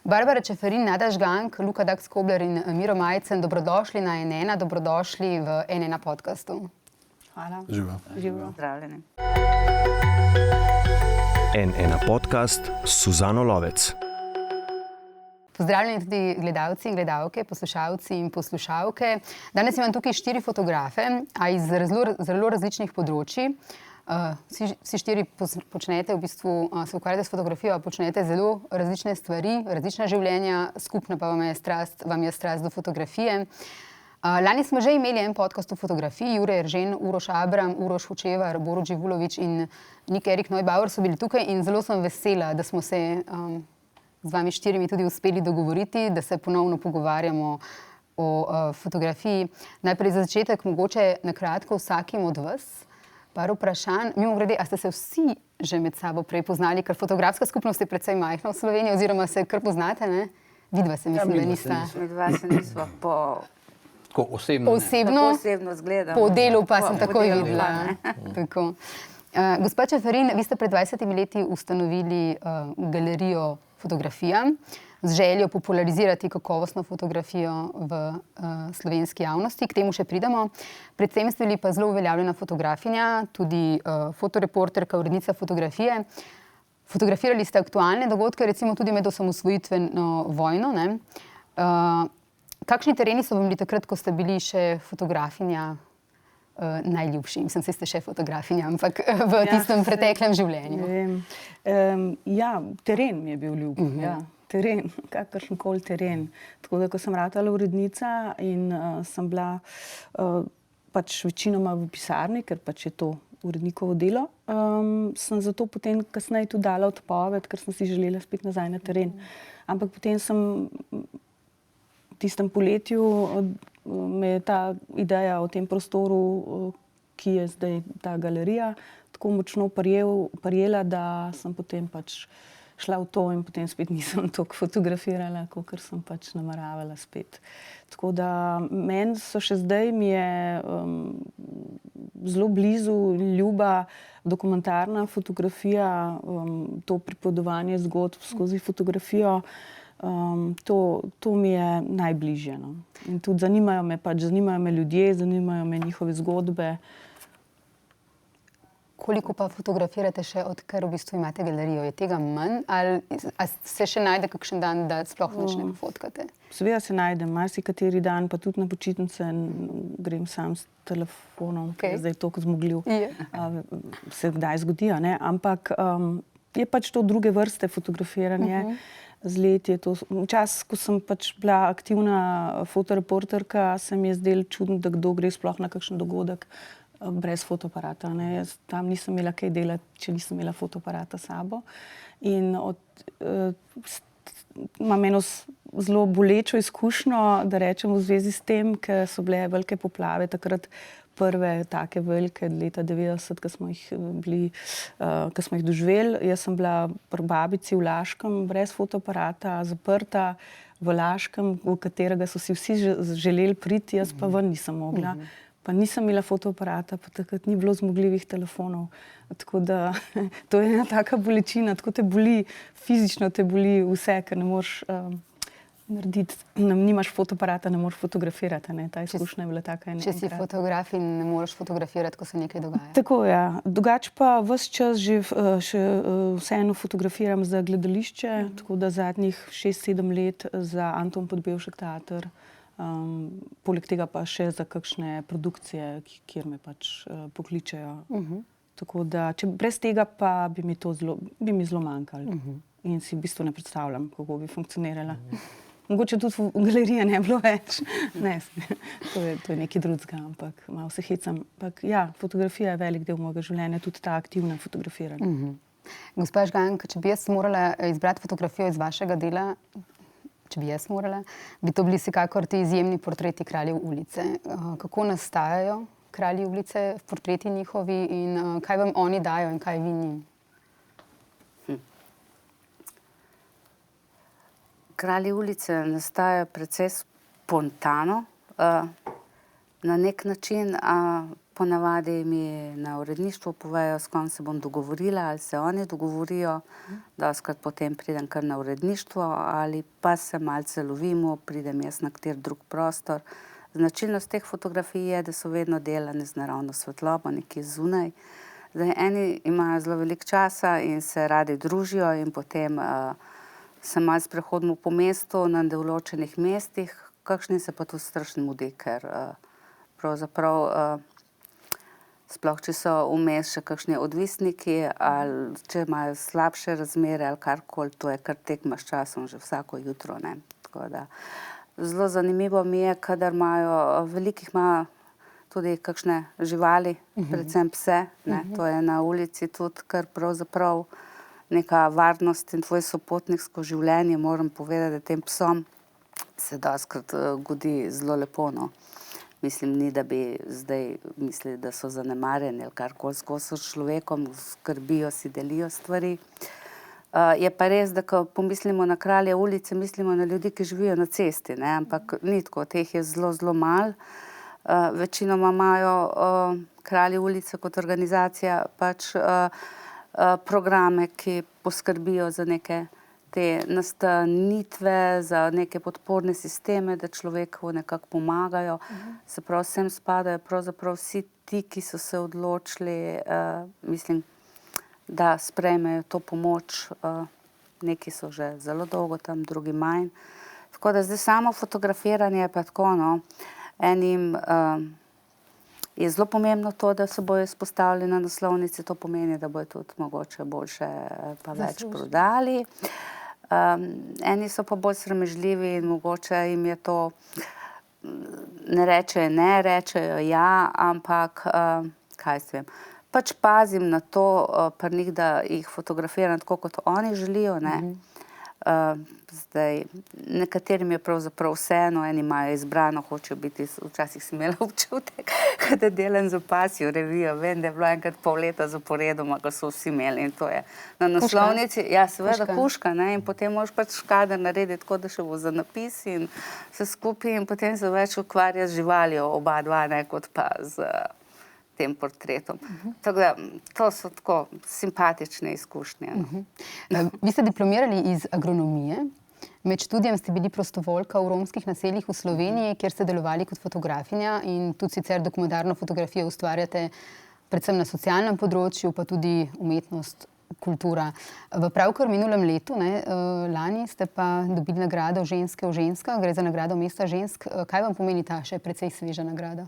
Barbara Čeferin, Nada Žgank, Luka Dax-Kobler in Miro Majcen, dobrodošli na N1, dobrodošli v N1 podcastu. Hvala. Živo. Zdravljeni. N1 podcast s Suzano Lovec. Pozdravljeni tudi gledalci in gledalke, poslušalci in poslušalke. Danes imam tukaj 4 fotografe, a iz zelo različnih področji. Vsi 4 počnete, v bistvu se ukvarjate s fotografijo, počnete zelo različne stvari, različna življenja, skupna pa vam je strast do fotografije. Lani smo že imeli en podcast o fotografiji, Jure Eržen, Uroš Abram, Uroš Hočevar, Borut Živulović in Nik Erik Neubauer so bili tukaj in zelo sem vesela, da smo se z vami 4 tudi uspeli dogovoriti, da se ponovno pogovarjamo o fotografiji. Najprej za začetek mogoče na kratko vsakim od vas par vprašanj. Mimogrede, a ste se vsi že med sabo prej poznali, ker fotografska skupnost je precej majhna v Sloveniji, oziroma se kar poznate, ne? Vidva se mislim, da nista. Midva se nisva Tako osebno tako osebno zgledamo. Po delu pa sem Po takoj delu videla. pa, Tako. Gospa Čeferin, vi ste pred 20 leti ustanovili galerijo Fotografija z željo popularizirati kakovostno fotografijo v slovenski javnosti. K temu še pridemo. Predvsem ste bili pa zelo uveljavljena fotografinja, tudi fotoreporterka, urednica fotografije. Fotografirali ste aktualne dogodke, recimo tudi med osamosvojitveno vojno, ne? Kakšni tereni so vam bili takrat, ko ste bili še fotografinja, najljubši? Mislim, ste še fotografinja, ampak v tistem preteklem življenju. Teren mi je bil ljub. Teren, kakršenkoli teren. Tako da, ko sem ratala urednica in sem bila pač večinoma v pisarni, ker pač je to urednikovo delo, sem zato potem kasneje tudi dala odpoved, ker sem si želela spet nazaj na teren. Ampak potem sem v tistem poletju me je ta ideja o tem prostoru, ki je zdaj ta galerija, tako močno prijela, da sem potem pač šla v to in potem spet nisem toliko fotografirala, kakor sem pač nameravala spet. Tako da meni so še zdaj mi je zelo blizu ljuba dokumentarna fotografija, to pripovedovanje zgodb skozi fotografijo. To mi je najbližje. No. In tudi zanimajo me ljudje, zanimajo me njihove zgodbe. Koliko pa fotografirate še, odkar v bistvu imate galerijo? Je tega manj? Ali se še najde kakšen dan, da sploh nič ne fotkate? Seveda se najdem, marsikateri dan, pa tudi na počitnice grem sam s telefonom, ki je zdaj toliko zmogljiv. Se kdaj zgodi, ne? Ampak je pač to druge vrste fotografiranje. Z leti je to. Včasih, ko sem pač bila aktivna fotoreporterka, se mi je zdelo čudno, da kdo gre sploh na kakšen dogodek brez fotoaparata. Ne. Jaz tam nisem imela kaj delati, če nisem imela fotoaparata s sabo. In imam eno zelo bolečo izkušnjo, da rečem v zvezi s tem, ker so bile velike poplave takrat, prve take velike leta 90, ko smo jih doživeli. Jaz sem bila pri babici v Laškem brez fotoaparata, zaprta v Laškem, v katerega so si vsi želeli priti, jaz pa ven nisem mogla. Pa nisem imela fotoaparata, pa takrat ni bilo zmogljivih telefonov. Tako da to je ena taka bolečina, tako te boli, fizično te boli vse, ker ne moreš narediti, nimaš fotoaparata, ne moreš fotografirati, ne? Ta izkušnja je bila taka enkrat. Če si fotograf in ne moreš fotografirati, ko se nekaj dogaja. Tako, ja. Drugače pa ves čas že vseeno fotografiram za gledališče, tako da zadnjih 6-7 let za Anton Podbevšek teater, poleg tega pa še za kakšne produkcije, kjer me pač pokličejo. Tako da, brez tega pa bi mi zelo manjkalo. In si v bistvu ne predstavljam, kako bi funkcionirala. Mogoče tudi galerije ne bilo več. Ne, to je nekaj drugega, ampak malo se hecam. Ampak ja, fotografija je velik del mojega življenja, tudi ta aktivna fotografiranja. Gospa Žgank, če bi jaz morala izbrati fotografijo iz vašega dela, bi to bili vsekakor ti izjemni portreti kraljev ulice. Kako nastajajo kralji ulice, portreti njihovi in kaj vam oni dajo in kaj vi njim? Kralji ulice nastajajo precej spontano, na nek način, Ponavadi mi na uredništvu povejo, s kom se bom dogovorila, ali se oni dogovorijo. Dostikrat potem pridem kar na uredništvo ali pa se malce lovimo, pridem jaz na kateri drug prostor. Značilnost teh fotografij je, da so vedno delane z naravno svetlobo, nekje zunaj. Zdaj, eni imajo zelo veliko časa in se radi družijo in potem se malo sprehodimo po mestu na določenih mestih, kakšni se pa tu strašno mudi, ker pravzaprav sploh, če so vmes še kakšni odvisniki ali če imajo slabše razmere ali karkoli, to je kar tekma s časom že vsako jutro, ne. Tako da zelo zanimivo mi je, kadar imajo, velikih ima tudi kakšne živali, predvsem pse, ne. To je na ulici tudi kar pravzaprav neka varnost in tvoj sopotnik skozi življenje. Moram povedati, da tem psom se dostikrat godi zelo lepo, no. Mislim, ni, da bi zdaj mislili, da so zanemarjeni ali karkoli, skozi so s človekom, skrbijo si, delijo stvari. Je pa res, da ko pomislimo na kralje ulice, mislimo na ljudi, ki živijo na cesti, ne, ampak ni tako, teh je zelo, zelo malo. Večinoma imajo kralji ulice kot organizacija pač programe, ki poskrbijo za neke te nastanitve, za neke podporne sisteme, da človeku nekako pomagajo. Se pravi, sem spadajo pravzaprav vsi ti, ki so se odločili, mislim, da sprejmejo to pomoč. Neki so že zelo dolgo tam, drugi manj. Tako da zdaj samo fotografiranje je pa tako, no, enim je zelo pomembno to, da se bojo izpostavili na naslovnici, to pomeni, da bojo tudi mogoče boljše pa več prodali. Eni so pa bolj sramežljivi in mogoče jim je to, ne rečejo ne, rečejo ja, ampak kaj se vem. Pač pazim na to pri njih, da jih fotografiram tako, kot oni želijo, ne. Zdaj, nekaterim je pravzaprav vseeno, eni imajo izbrano, hočejo biti, včasih sem imela občutek, da delam za Pasjo revijo, vem, da je bilo enkrat pol leta zaporedoma, ko so vsi imeli in to je na naslovnici. Ja, seveda kužka, ne, in potem moraš pač kader narediti tako, da še bo za napis in vse skupaj in potem se več ukvarja z živaljo, oba dva, ne, kot pa z tem portretom. Tako da, to so tako simpatične izkušnje. Vi ste diplomirali iz agronomije. Med študijem ste bili prostovoljka v romskih naseljih v Sloveniji, kjer ste delovali kot fotografinja in tudi sicer dokumentarno fotografijo ustvarjate predvsem na socialnem področju, pa tudi umetnost, kultura. V pravkar minulem letu, ne, lani, ste pa dobili nagrado Ženske v ženskah, gre za nagrado mesta žensk. Kaj vam pomeni ta še precej sveža nagrada?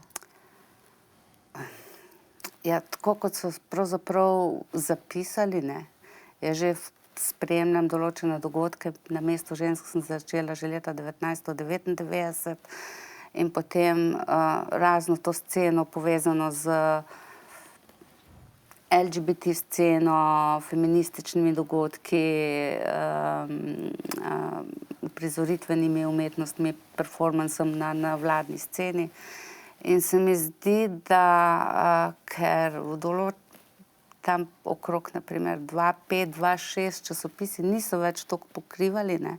Ja, tako kot so pravzaprav zapisali, ne, je že spremljam določene dogodke. Na mestu žensk sem začela že leta 1999 in potem razno to sceno povezano z LGBT sceno, feminističnimi dogodki, uprizoritvenimi umetnostmi, performancem na vladni sceni. In se mi zdi, da ker tam okrog, naprimer, 2.5, 2.6 časopisi niso več toliko pokrivali, ne,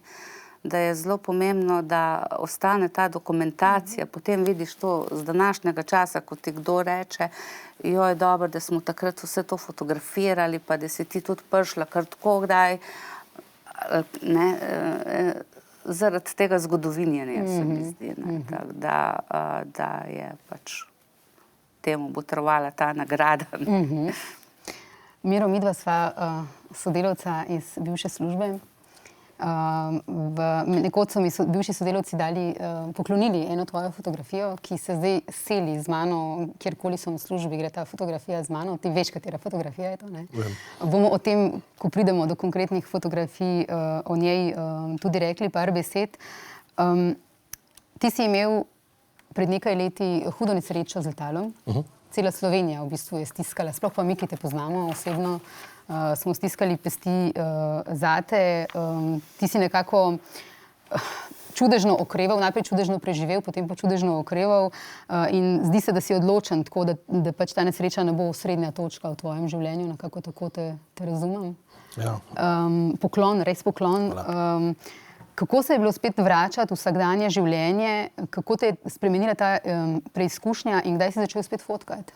da je zelo pomembno, da ostane ta dokumentacija. Potem vidiš to z današnjega časa, ko ti kdo reče, joj, dobro, da smo takrat vse to fotografirali, pa da si ti tudi prišla kar tako kdaj, ne, zaradi tega zgodovinjenja, se mi zdi, ne, tako da je pač temu botrovala ta nagrada. Miro, midva sva sodelavca iz bivše službe. Nekoč so mi bivši sodelavci poklonili eno tvojo fotografijo, ki se zdaj seli z mano, kjerkoli so na službi, gre ta fotografija z mano. Ti veš, katera fotografija je to, ne? Bomo o tem, ko pridemo do konkretnih fotografij, o njej tudi rekli par besed. Ti si imel pred nekaj leti hudo nesrečo z letalom. Cela Slovenija v bistvu je stiskala, sploh pa mi, ki te poznamo osebno, smo stiskali pesti zate. Ti si nekako čudežno okreval, najprej čudežno preživel, potem pa čudežno okreval in zdi se, da si odločen, tako da pač ta nesreča ne bo osrednja točka v tvojem življenju, nekako tako te razumem. Ja. Poklon, res poklon. Kako se je bilo spet vračati v vsakdanje življenje, kako te je spremenila ta preizkušnja in kdaj si začel spet fotkati?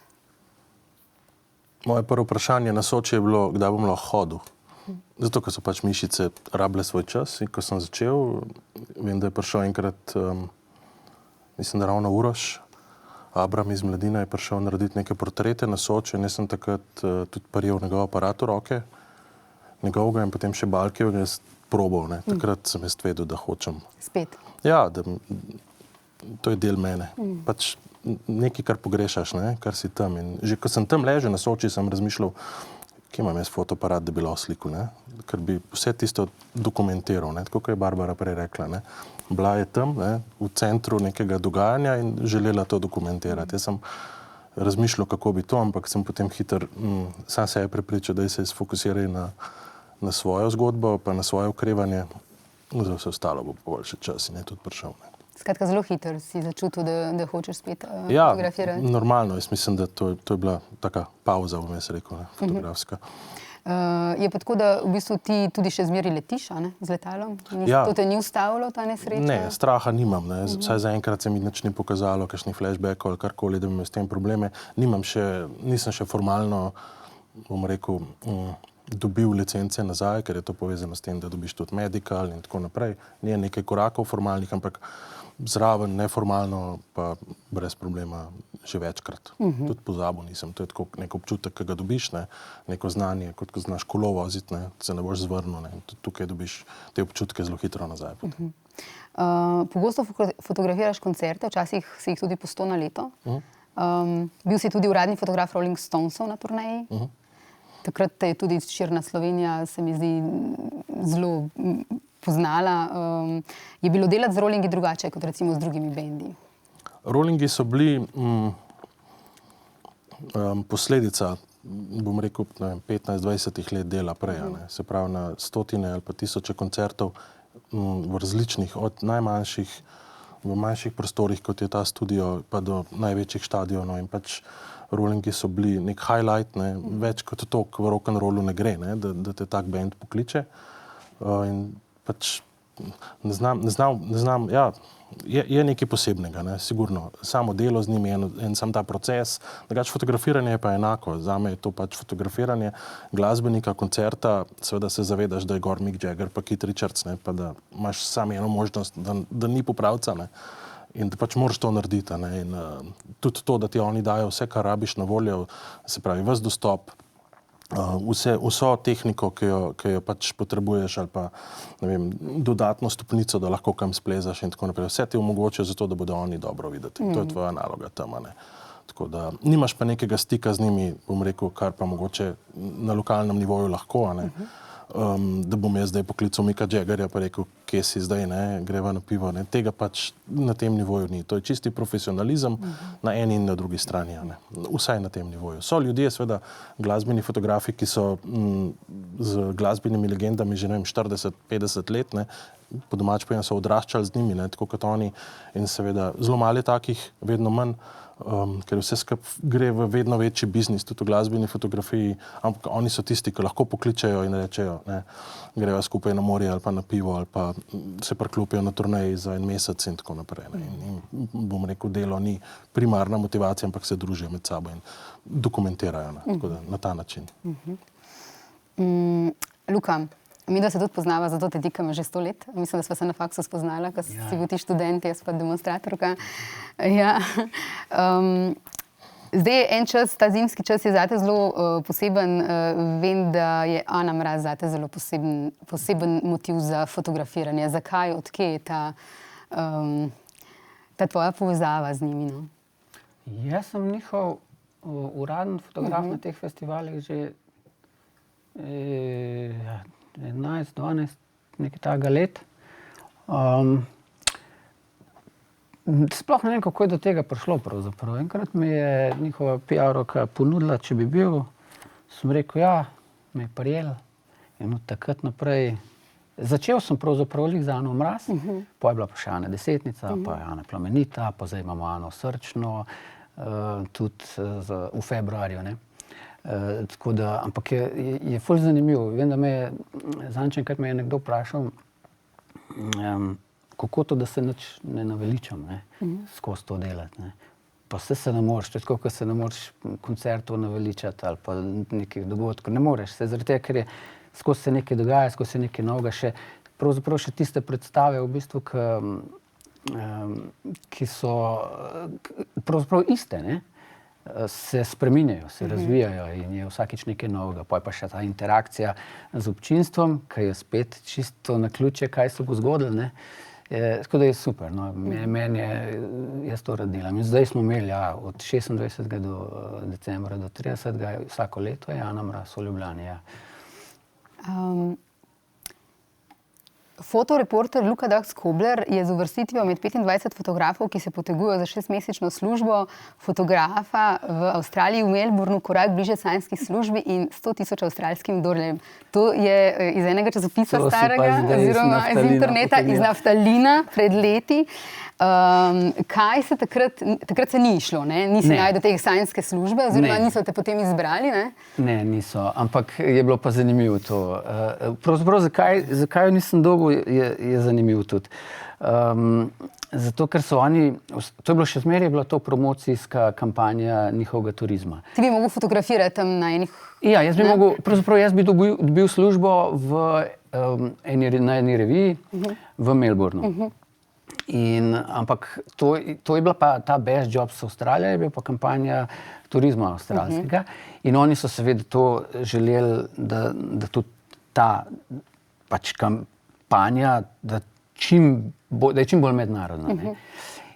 Moje prvo vprašanje na Soči je bilo, kdaj bom lahko hodil. Zato, ker so pač mišice rabile svoj čas in ko sem začel, vem, da je prišel enkrat, mislim, da ravno Uroš, Abram iz Mladine je prišel narediti neke portrete na Soči in jaz sem takrat tudi prijel njegov aparat v roke, njegovega in potem še Balkijevega probal, ne. Takrat sem jaz vedel, da hočem. Spet. Ja, da to je del mene. Pač nekaj, kar pogrešaš, ne, kar si tam. In že ko sem tam ležal na Soči, sem razmišljal, kje imam jaz fotoaparat, da bi lahko slikal, ne? Ker bi vse tisto dokumentiral, ne? Tako kot je Barbara prej rekla. Ne? Bila je tam, ne? V centru nekega dogajanja in želela to dokumentirati. Jaz sem razmišljal, kako bi to, ampak sem potem hitro sam se je prepričal, da se sfokusiraj na svojo zgodbo, pa na svoje okrevanje. Za vse ostalo bo bolj še čas in je tudi prišel. Ne? Skratka, zelo hitro si začutil, da hočeš spet Ja, fotografirati. normalno. Jaz mislim, da to je bila taka pauza, bom jaz rekel, ne, fotografska. Je pa tako, da v bistvu ti tudi še zmeraj letiš, a ne, z letalom? Ja. To te ni ustavilo, ta nesreča? Ne, straha nimam. Ne. Vsaj zaenkrat se mi nič ni pokazalo, kakšni flashbackov ali karkoli, da bi imel s tem probleme. Nisem še formalno, bom rekel, dobil licence nazaj, ker je to povezano s tem, da dobiš tudi medical in tako naprej. Ni nekaj korakov formalnih, ampak zraven, neformalno, pa brez problema že večkrat. Tudi pozabil nisem. To je tako nek občutek, ki ga dobiš, ne? Neko znanje, kot ko znaš kolo voziti, ne? Se ne boš zvrnil. Ne? Tukaj dobiš te občutke zelo hitro nazaj. Pogosto fotografiraš koncerte, včasih si jih tudi po 100 na leto. Bil si tudi uradni fotograf Rolling Stonesov na turneji. Takrat te je tudi širna Slovenija, se mi zdi, zelo poznala. Je bilo delati z Rollingi drugače kot recimo z drugimi bendi? Rollingi so bili posledica, bom rekel, 15-20 let dela prej. Se pravi, na stotine ali pa tisoče koncertov v različnih, od najmanjših v manjših prostorih, kot je ta studio, pa do največjih štadionov. In pač Rollingi so bili nek highlight, ne, več kot to, v rock'n'rollu ne gre, ne, da te tak band pokliče. In pač ne znam, ja, je nekaj posebnega, ne, sigurno. Samo delo z njimi, en sam ta proces, drugače fotografiranje je pa enako. Zame je to pač fotografiranje glasbenika, koncerta, seveda se zavedaš, da je gor Mick Jagger pa Keith Richards, ne, pa da imaš samo eno možnost, da ni popravca, ne. In da pač moraš to narediti. Ne? In tudi to, da ti oni dajo vse, kar rabiš na voljo, se pravi, ves dostop, vso tehniko, ki jo pač potrebuješ, ali pa, ne vem, dodatno stopnico, da lahko kam splezaš in tako naprej. Vse ti omogočajo zato, da bodo oni dobro videti. To je tvoja naloga tam, ne. Tako da nimaš pa nekega stika z njimi, bom rekel, kar pa mogoče na lokalnem nivoju lahko, ne. Da bom jaz zdaj poklical Micka Jaggerja pa rekel, kje si zdaj, ne, greva na pivo. Ne. Tega pač na tem nivoju ni. To je čisti profesionalizem na eni in na drugi strani. Ne. Vsaj na tem nivoju. So ljudje, seveda, glasbeni fotografi, ki so z glasbenimi legendami že, ne vem, 40-50 let, ne, po domač povedano so odraščali z njimi, ne, tako kot oni. In seveda zelo malo je takih, vedno manj. Ker vse skupaj gre v vedno večji biznis, tudi v glasbeni fotografiji, ampak oni so tisti, ki lahko pokličejo in rečejo, ne, grejo skupaj na morje ali pa na pivo ali pa se priklopijo na turneji za en mesec in tako naprej. Ne. In bom rekel, delo ni primarna motivacija, ampak se družijo med sabo in dokumentirajo, ne, tako da na ta način. Luka, mi da se tudi poznava, zato te dikamo že 100 let. Mislim, da sva se na faksu spoznala, ko si bil ti študent, jaz pa demonstratorka. Ja. Zdaj je en čas, ta zimski čas je zate zelo poseben. Vem, da je Ana Mraz zate zelo poseben motiv za fotografiranje. Zakaj, odkje je ta tvoja povezava z njimi? No? Jaz sem njihov uraden fotograf na teh festivalih že 11, 12, nekaj takega let. Sploh ne vem, kako je do tega prišlo pravzaprav. Enkrat mi je njihova PR-ovka ponudila, če bi bil, sem rekel, ja, me je prijel. In od takrat naprej, začel sem pravzaprav lik za Ano Mraz, pa je bila pa še Ana Desetnica, pa je Ana Plamenita, pa zdaj imamo Ano Srčno, tudi v februarju, ne. Tako da, ampak je ful zanimivo. Vem, da me je, zadnjič enkrat me je nekdo vprašal, kako to, da se nič ne naveličam, ne, skozi to delati, ne. pa se ne moreš, tako kot se ne moreš koncertov naveličati ali pa nekih dogodkov, ne moreš se, zaradi tega, ker je skozi se nekaj dogaja, skozi se nekaj novega, pravzaprav še tiste predstave v bistvu, ki so pravzaprav iste, ne? Se spreminjajo, se razvijajo in je vsakič nekaj novega. Poj pa še ta interakcija z občinstvom, ki je spet čisto naključje, kaj se bo zgodilo, ne? Tako da je super, no. Meni je, jaz to rad delam. In zdaj smo imeli od 26. do decembra do 30. vsako leto je Ana Mraz v Ljubljani, ja. Fotoreporter Luka Daks-Kobler je z uvrstitvijo med 25 fotografov, ki se potegujejo za 6-mesečno službo fotografa v Avstraliji, v Melbournu, korak bliže sanjski službi in 100.000 avstralskim dolarjem. To je iz enega časopisa starega, oziroma iz interneta, iz Naftalina pred leti. Kaj se takrat se ni išlo, ne? Nisi najdel te sanjske službe, oziroma niso te potem izbrali, ne? Ne, niso, ampak je bilo pa zanimivo to. Pravzaprav, zakaj jo nisem dobil, je zanimivo tudi. Zato, ker so oni, to je bilo še zmeraj, je bila to promocijska kampanja njihovega turizma. Ti bi mogel fotografirati tam na enih... Ja, jaz bi dobil službo na eni reviji v Melbournu. Ampak to je bila pa ta Best Jobs Australia, je bila pa kampanja turizma avstralskega. In oni so seveda to želeli, da tudi ta pač kampanja, da je čim bolj mednarodna, ne.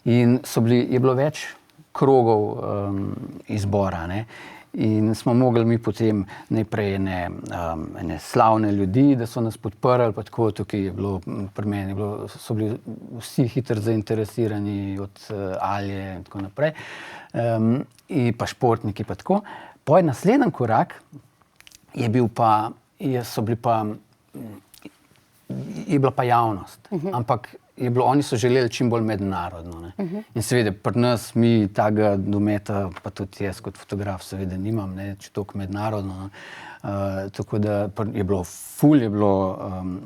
In je bilo več krogov izbora, ne. In smo mogli mi potem najprej ene slavne ljudi, da so nas podprli, pa tako tukaj je bilo pri meni, so bili vsi hitro zainteresirani od Alje in tako naprej, in pa športniki pa tako. Potem naslednji korak je bila pa javnost, ampak oni so želeli čim bolj mednarodno, ne. In seveda pri nas, mi tega dometa, pa tudi jaz kot fotograf seveda nimam, ne, če toliko mednarodno, tako da je bilo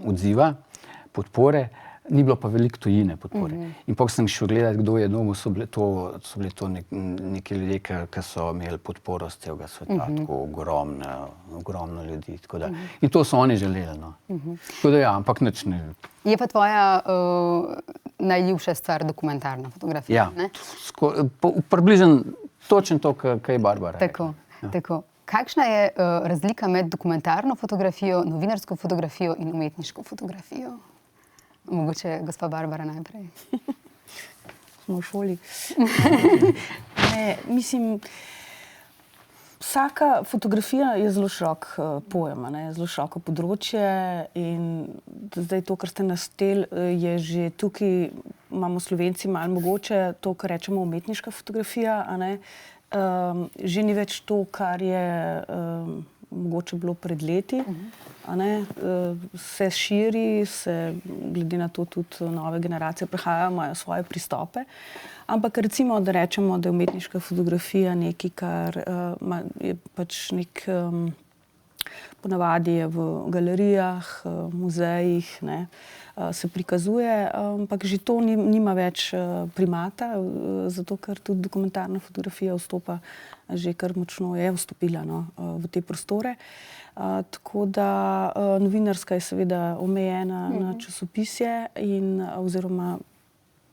odziva, podpore, ni bilo pa veliko tujine podpore. In potem sem šel gledati, kdo je dobil, so bili to neki ljudje, ki so imeli podporo z celega sveta, tako ogromno ljudi, tako da. In to so oni želeli, no. Tako da ja, ampak nič ne. Je pa tvoja najljubša stvar dokumentarna fotografija, ne? Približno točno to, kaj je Barbara. Tako. Kakšna je razlika med dokumentarno fotografijo, novinarsko fotografijo in umetniško fotografijo? Mogoče gospa Barbara najprej. Smo v šoli. Mislim, vsaka fotografija je zelo širok pojem, zelo široko področje in zdaj to, kar ste našteli, je že tukaj, imamo Slovenci malo mogoče to, kar rečemo umetniška fotografija, že ni več to, kar je mogoče bilo pred leti, se širi, glede na to tudi nove generacije prihajajo, imajo svoje pristope. Ampak recimo, da rečemo, da je umetniška fotografija nekaj, kar je pač ponavadi je v galerijah, muzejih, se prikazuje, ampak že to nima več primata, zato ker tudi dokumentarna fotografija vstopa že kar močno je vstopila v te prostore. Tako da novinarska je seveda omejena na časopisje oziroma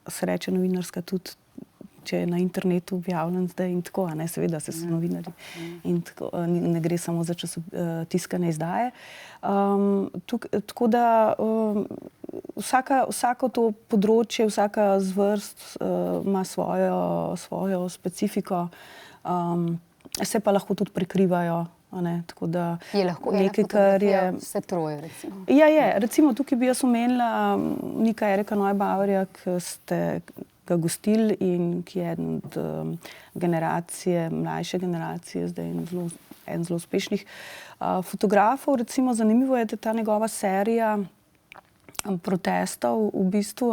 se reče novinarska tudi, če je na internetu objavljen zdaj in tako, seveda se so novinarji in tako, ne gre samo za tiskane izdaje. Tako da vsako to področje, vsaka zvrst ima svojo specifiko, se pa lahko tudi prekrivajo. Tako da je lahko nekaj, kar je vse troje, recimo. Ja, je. Recimo tukaj bi jaz omenila Nika Erika Neubauerja, ki ste ga gostili in ki je eden od mlajše generacije, zdaj en zelo uspešnih fotografov. Recimo zanimivo je, da ta njegova serija protestov v bistvu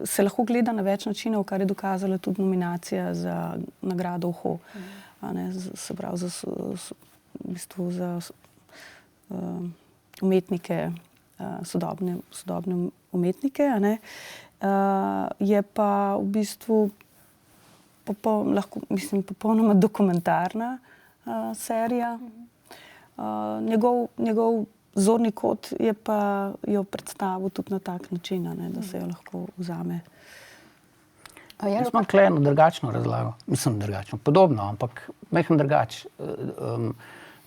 se lahko gleda na več načinov, kar je dokazala tudi nominacija za nagrado Oho. Se pravi v bistvu za umetnike, sodobne umetnike. Je pa v bistvu lahko, mislim, popolnoma dokumentarna serija. Njegov zorni kot je pa jo predstavil tudi na tak način, da se jo lahko vzame. Jaz imam tukaj eno drugačno razlago. Mislim, drugačno, podobno, ampak majhen drugač.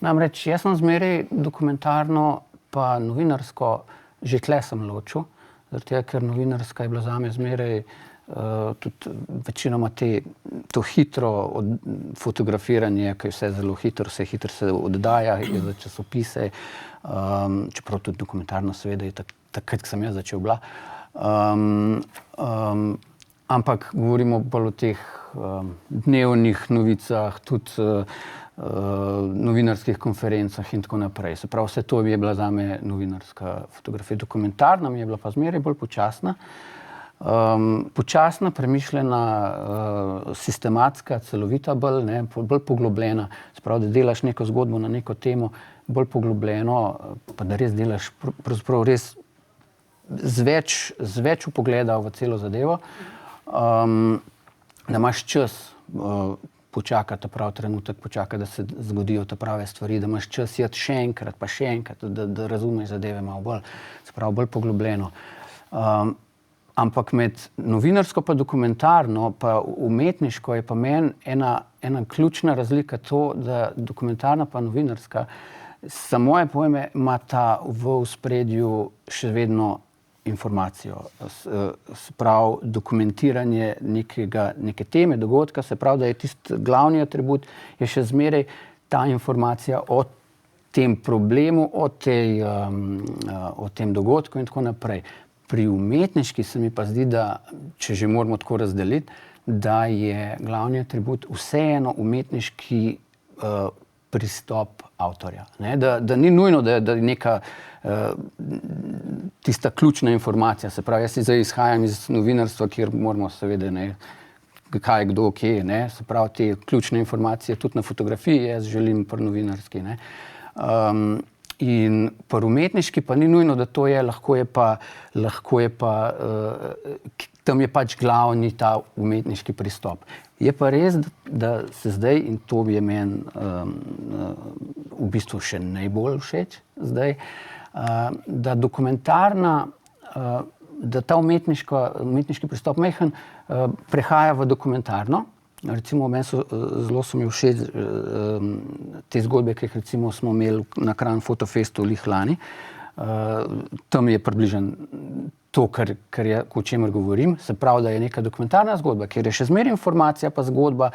Namreč, jaz sem zmeraj dokumentarno pa novinarsko, že tle sem ločil, zaradi tega, ker novinarska je bila zame zmeraj tudi večinoma to hitro fotografiranje, ki je vse zelo hitro, vse hitro se oddaja, je za časopise, čeprav tudi dokumentarno seveda je takrat, ko sem jaz začel bila. Ampak govorimo bolj o teh dnevnih novicah, tudi novinarskih konferencah in tako naprej. Se pravi, vse to je bila zame novinarska fotografija. Dokumentarna mi je bila pa zmeraj bolj počasna. Počasna, premišljena, sistematska, celovita, bolj poglobljena. Se pravi, da delaš neko zgodbo na neko temo, bolj poglobljeno, pa da res delaš pravzaprav res z več vpogleda v celo zadevo. Da imaš čas počakati ta pravi trenutek, počakati, da se zgodijo te prave stvari, da imaš čas jeti še enkrat, da razumeš zadeve malo bolj, se pravi, bolj poglobljeno. Ampak med novinarsko pa dokumentarno pa umetniško je pa meni ena ključna razlika to, da dokumentarna pa novinarska, za moje pojme, imata v ospredju še vedno informacijo. Se pravi, dokumentiranje neke teme, dogodka, se pravi, da je tisti glavni atribut, je še zmeraj ta informacija o tem problemu, o tem dogodku in tako naprej. Pri umetniški se mi pa zdi, da, če že moramo tako razdeliti, da je glavni atribut vseeno umetniški pristop avtorja. Da ni nujno, da je neka tista ključna informacija. Se pravi, jaz zdaj izhajam iz novinarstva, kjer moramo seveda, kaj, kdo, kje, se pravi, te ključne informacije tudi na fotografiji jaz želim pri novinarski. In pri umetniški pa ni nujno, da to je, lahko je pa tam je pač glavni ta umetniški pristop. Je pa res, da se zdaj, in to je meni v bistvu še najbolj všeč zdaj, da dokumentarna, da ta umetniški pristop majhen prehaja v dokumentarno. Recimo, zelo so mi všeč te zgodbe, ki jih recimo smo imeli na Kranj Fotofestu lih lani. Tam je približno to, o čemer govorim. Se pravi, da je neka dokumentarna zgodba, kjer je še zmeraj informacija pa zgodba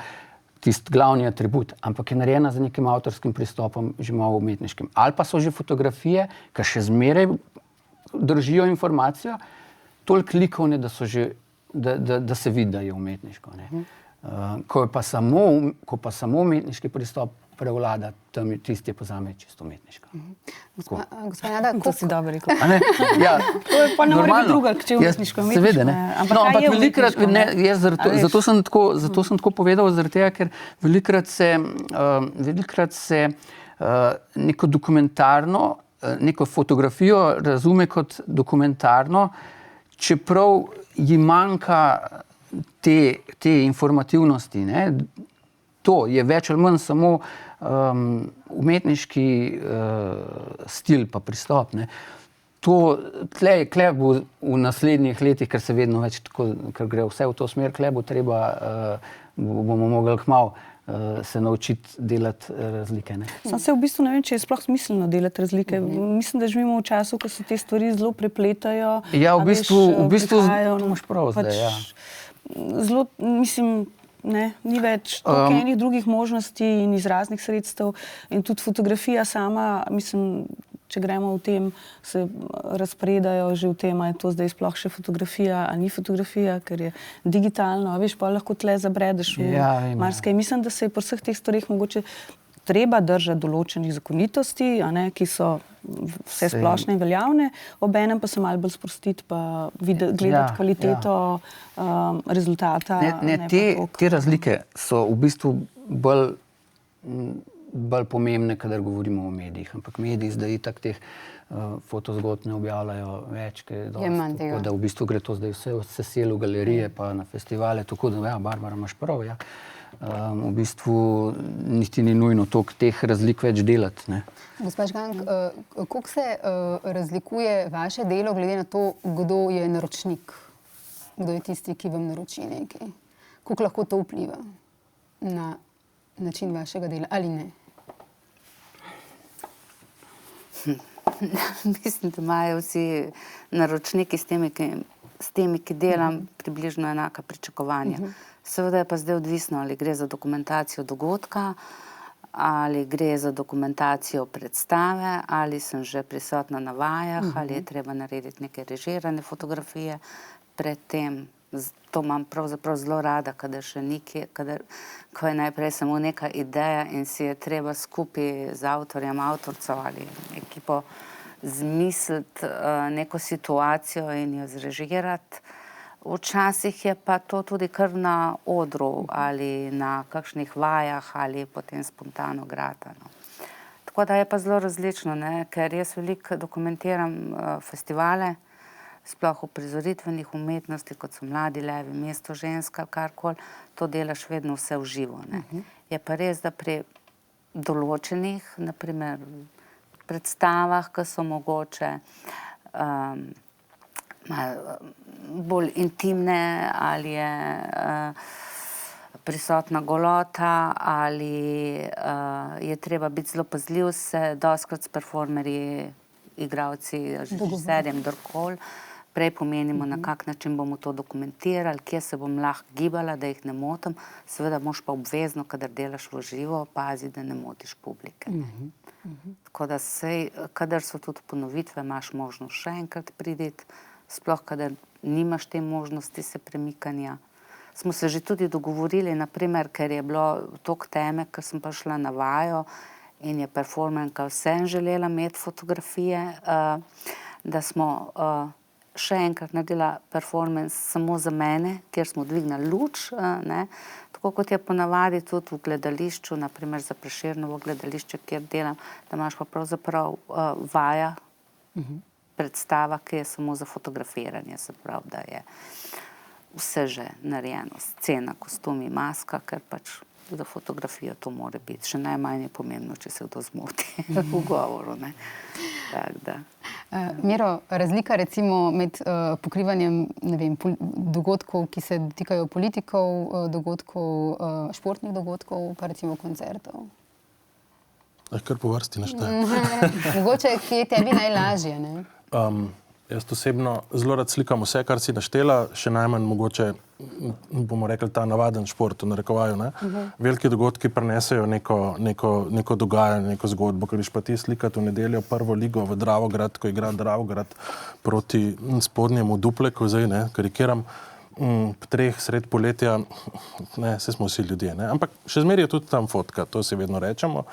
tisti glavni atribut, ampak je narejena z nekim avtorskim pristopom, že malo umetniškim. Ali pa so že fotografije, ki še zmeraj držijo informacijo, toliko likovne, da se vidi, da je umetniško. Ko pa samo umetniški pristop prevlada, tam tisti je pa zame čisto umetniško. Gospa Jada, To si dobro rekel. Ja, To je pa ne more biti druga, če je umetniško umetniško. Seveda, ampak velikrat, zato sem tako povedal, zaradi tega, ker velikrat se neko dokumentarno, neko fotografijo razume kot dokumentarno, čeprav ji manjka te informativnosti. To je več ali manj samo umetniški stil pa pristop. Tle bo v naslednjih letih, ker se vedno več tako, ker gre vse v to smer, tle bo treba, bomo mogli kmalu se naučiti delati razlike. Sam se v bistvu ne vem, če je sploh smiselno delati razlike. Mislim, da živimo v času, ko se te stvari zelo prepletajo. Ja, v bistvu imaš prav zdaj, ja. Zelo, mislim, ni več toliko enih drugih možnosti in izraznih sredstev in tudi fotografija sama, mislim, če gremo v tem, se razpredajo že v tem, je to zdaj sploh še fotografija, ali ni fotografija, ker je digitalno, veš, pa lahko tle zabredeš v marsikaj. Mislim, da se je po vseh teh stvareh mogoče treba držati določenih zakonitosti, ki so vse splošne in veljavne, obenem pa se malo bolj sprostiti, pa gledati kvaliteto rezultata. Te razlike so v bistvu bolj bolj pomembne, kadar govorimo o medijih. Ampak mediji zdaj itak teh fotozgodb ne objavljajo več, Je manj tega. tako da v bistvu gre to zdaj vse v selo, galerije pa na festivale, tako da, ja, Barbara, imaš prav, ja. V bistvu niti ni nujno toliko teh razlik več delati, ne. Gospa Žgank, koliko se razlikuje vaše delo glede na to, kdo je naročnik? Kdo je tisti, ki vam naroči nekaj? Koliko lahko to vpliva na način vašega dela ali ne? Mislim, da imajo vsi naročniki s temi, ki delam, približno enaka pričakovanja. Seveda je pa zdaj odvisno, ali gre za dokumentacijo dogodka, ali gre za dokumentacijo predstave, ali sem že prisotna na vajah, ali je treba narediti neke režirane fotografije pred tem. To imam pravzaprav zelo rada, kadar še nekaj, ko je najprej samo neka ideja in si je treba skupaj z avtorjem, avtorico ali ekipo zmisliti neko situacijo in jo zrežirati. Včasih je pa to tudi kar na odru ali na kakšnih vajah ali potem spontano gratano. Tako da je pa zelo različno, ne? Ker jaz veliko dokumentiram festivale, sploh v prizoritvenih umetnosti, kot so Mladi levi, Mesto ženska, karkoli, to delaš vedno vse v živo, ne. Je pa res, da pri določenih, na primer predstavah, ki so mogoče malo bolj intimne, ali je prisotna golota, ali je treba biti zelo pazljiv, se dostikrat s performerji, igralci, režiserjem, kdorkoli, prej pomenimo, na kak način bomo to dokumentirali, kje se bom lahko gibala, da jih ne motim. Seveda moraš pa obvezno, kadar delaš v živo, pazi, da ne motiš publike. Tako da kadar so tudi ponovitve, imaš možnost še enkrat priti, sploh kadar nimaš te možnosti se premikanja. Smo se že tudi dogovorili, naprimer, ker je bilo toliko teme, ker sem prišla na vajo in je performerka vsem želela imeti fotografije, da smo še enkrat naredila performance samo za mene, kjer smo dvignili luč, ne, tako kot je ponavadi tudi v gledališču, naprimer za Prešernovo gledališče, kjer delam, da imaš pa pravzaprav vaja, predstava, ki je samo za fotografiranje, se pravi, da je vse že narejeno, scena, kostumi, maska, ker pač za fotografijo to mora biti. Še najmanj je pomembno, če se kdo zmoti v govoru, ne. Tak, da. Miro, razlika recimo med pokrivanjem, ne vem, dogodkov, ki se dotikajo politikov, dogodkov, športnih dogodkov, pa recimo koncertov. Kar po vrsti naštejem. Mogoče, kje je tebi najlažje, ne? Jaz osebno zelo rad slikam vse, kar si naštela, še najmanj mogoče, bomo rekli, ta navaden šport, v narekovaju, ne. Veliki dogodki prinesejo neko dogajanje, neko zgodbo, ker viš pa ti slikati v nedeljo prvo ligo v Dravograd, ko igra Dravograd proti spodnjemu Dupleku, zdaj, ne, karikiram, treh sred poletja, ne, saj smo vsi ljudje, ne, ampak še zmeraj je tudi tam fotka, to si vedno rečemo.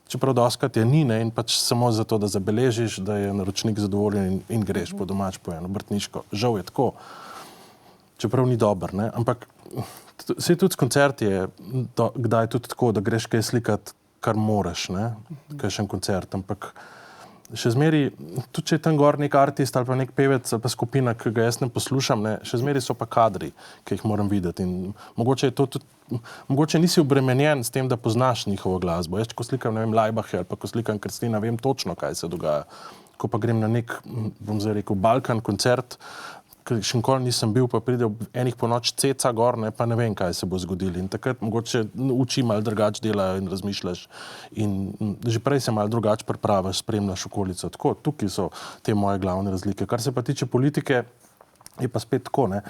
Čeprav doskrat je ni, ne, in pač samo zato, da zabeležiš, da je naročnik zadovoljen in greš po domač pojeno, obrtniško. Žal je tako, čeprav ni dober, ne, ampak saj tudi s koncerti je kdaj tudi tako, da greš kaj slikati, kar moraš, ne, kakšen koncert, ampak še zmeri, tudi če je tam gor nek artist ali pa nek pevec ali pa skupina, ki ga jaz ne poslušam, ne, še zmeri so pa kadri, ki jih moram videti in mogoče je to tudi, mogoče nisi obremenjen s tem, da poznaš njihovo glasbo. Jaz, ko slikam, ne vem, Lajbache ali pa ko slikam Kristina, vem točno, kaj se dogaja. Ko pa grem na nek, bom zdaj rekel, Balkan koncert, ker še nikoli nisem bil, pa pride ob enih ponoč ceca gor, ne, pa ne vem, kaj se bo zgodilo. In takrat mogoče uči malo drugače delajo in razmišljaš. In že prej se malo drugače pripraviš, spremljaš okolico. Tako, tukaj so te moje glavne razlike. Kar se pa tiče politike, je pa spet tako, ne.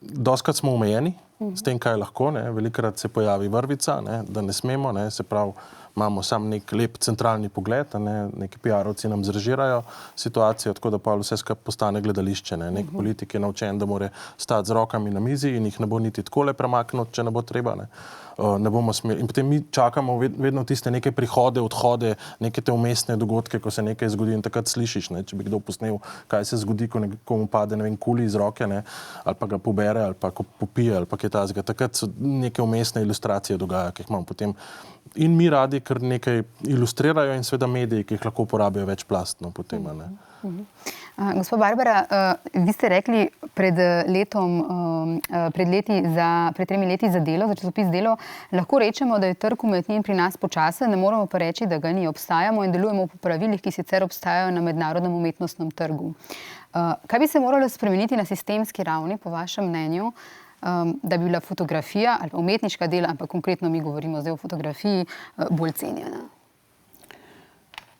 Doskrat smo omejeni s tem, kaj lahko, ne. Velikokrat se pojavi vrvica, ne, da ne smemo, ne, se pravi, imamo sam nek lep centralni pogled, ne, neki PR-ovci nam zrežirajo situacijo, tako da pa vse skupaj postane gledališče, ne. Nek politik je naučen, da mora stati z rokami na mizi in jih ne bo niti takole premakniti, če ne bo treba, ne. ne bomo smeli. In potem mi čakamo vedno tiste neke prihode, odhode, neke te umestne dogodke, ko se nekaj zgodi in takrat slišiš, ne, če bi kdo posnel, kaj se zgodi, ko nekomu pade, ne vem, kuli iz roke, ne, ali pa ga pobere, ali pa ko popije, ali pa kaj takega. Takrat so neke umestne ilustracije dogaja, ki jih imamo potem. In mi radi kar nekaj ilustrirajo in seveda mediji, ki jih lahko uporabijo večplastno potem, ne. Gospa Barbara, vi ste rekli pred 3 leti za Delo, za časopis Delo, lahko rečemo, da je trg umetnin pri nas počasen, ne moremo pa reči, da ga ni. Obstajamo in delujemo po pravilih, ki sicer obstajajo na mednarodnem umetnostnem trgu. Kaj bi se moralo spremeniti na sistemski ravni, po vašem mnenju, da bi bila fotografija ali umetniška dela, ampak konkretno mi govorimo zdaj o fotografiji, bolj cenjena?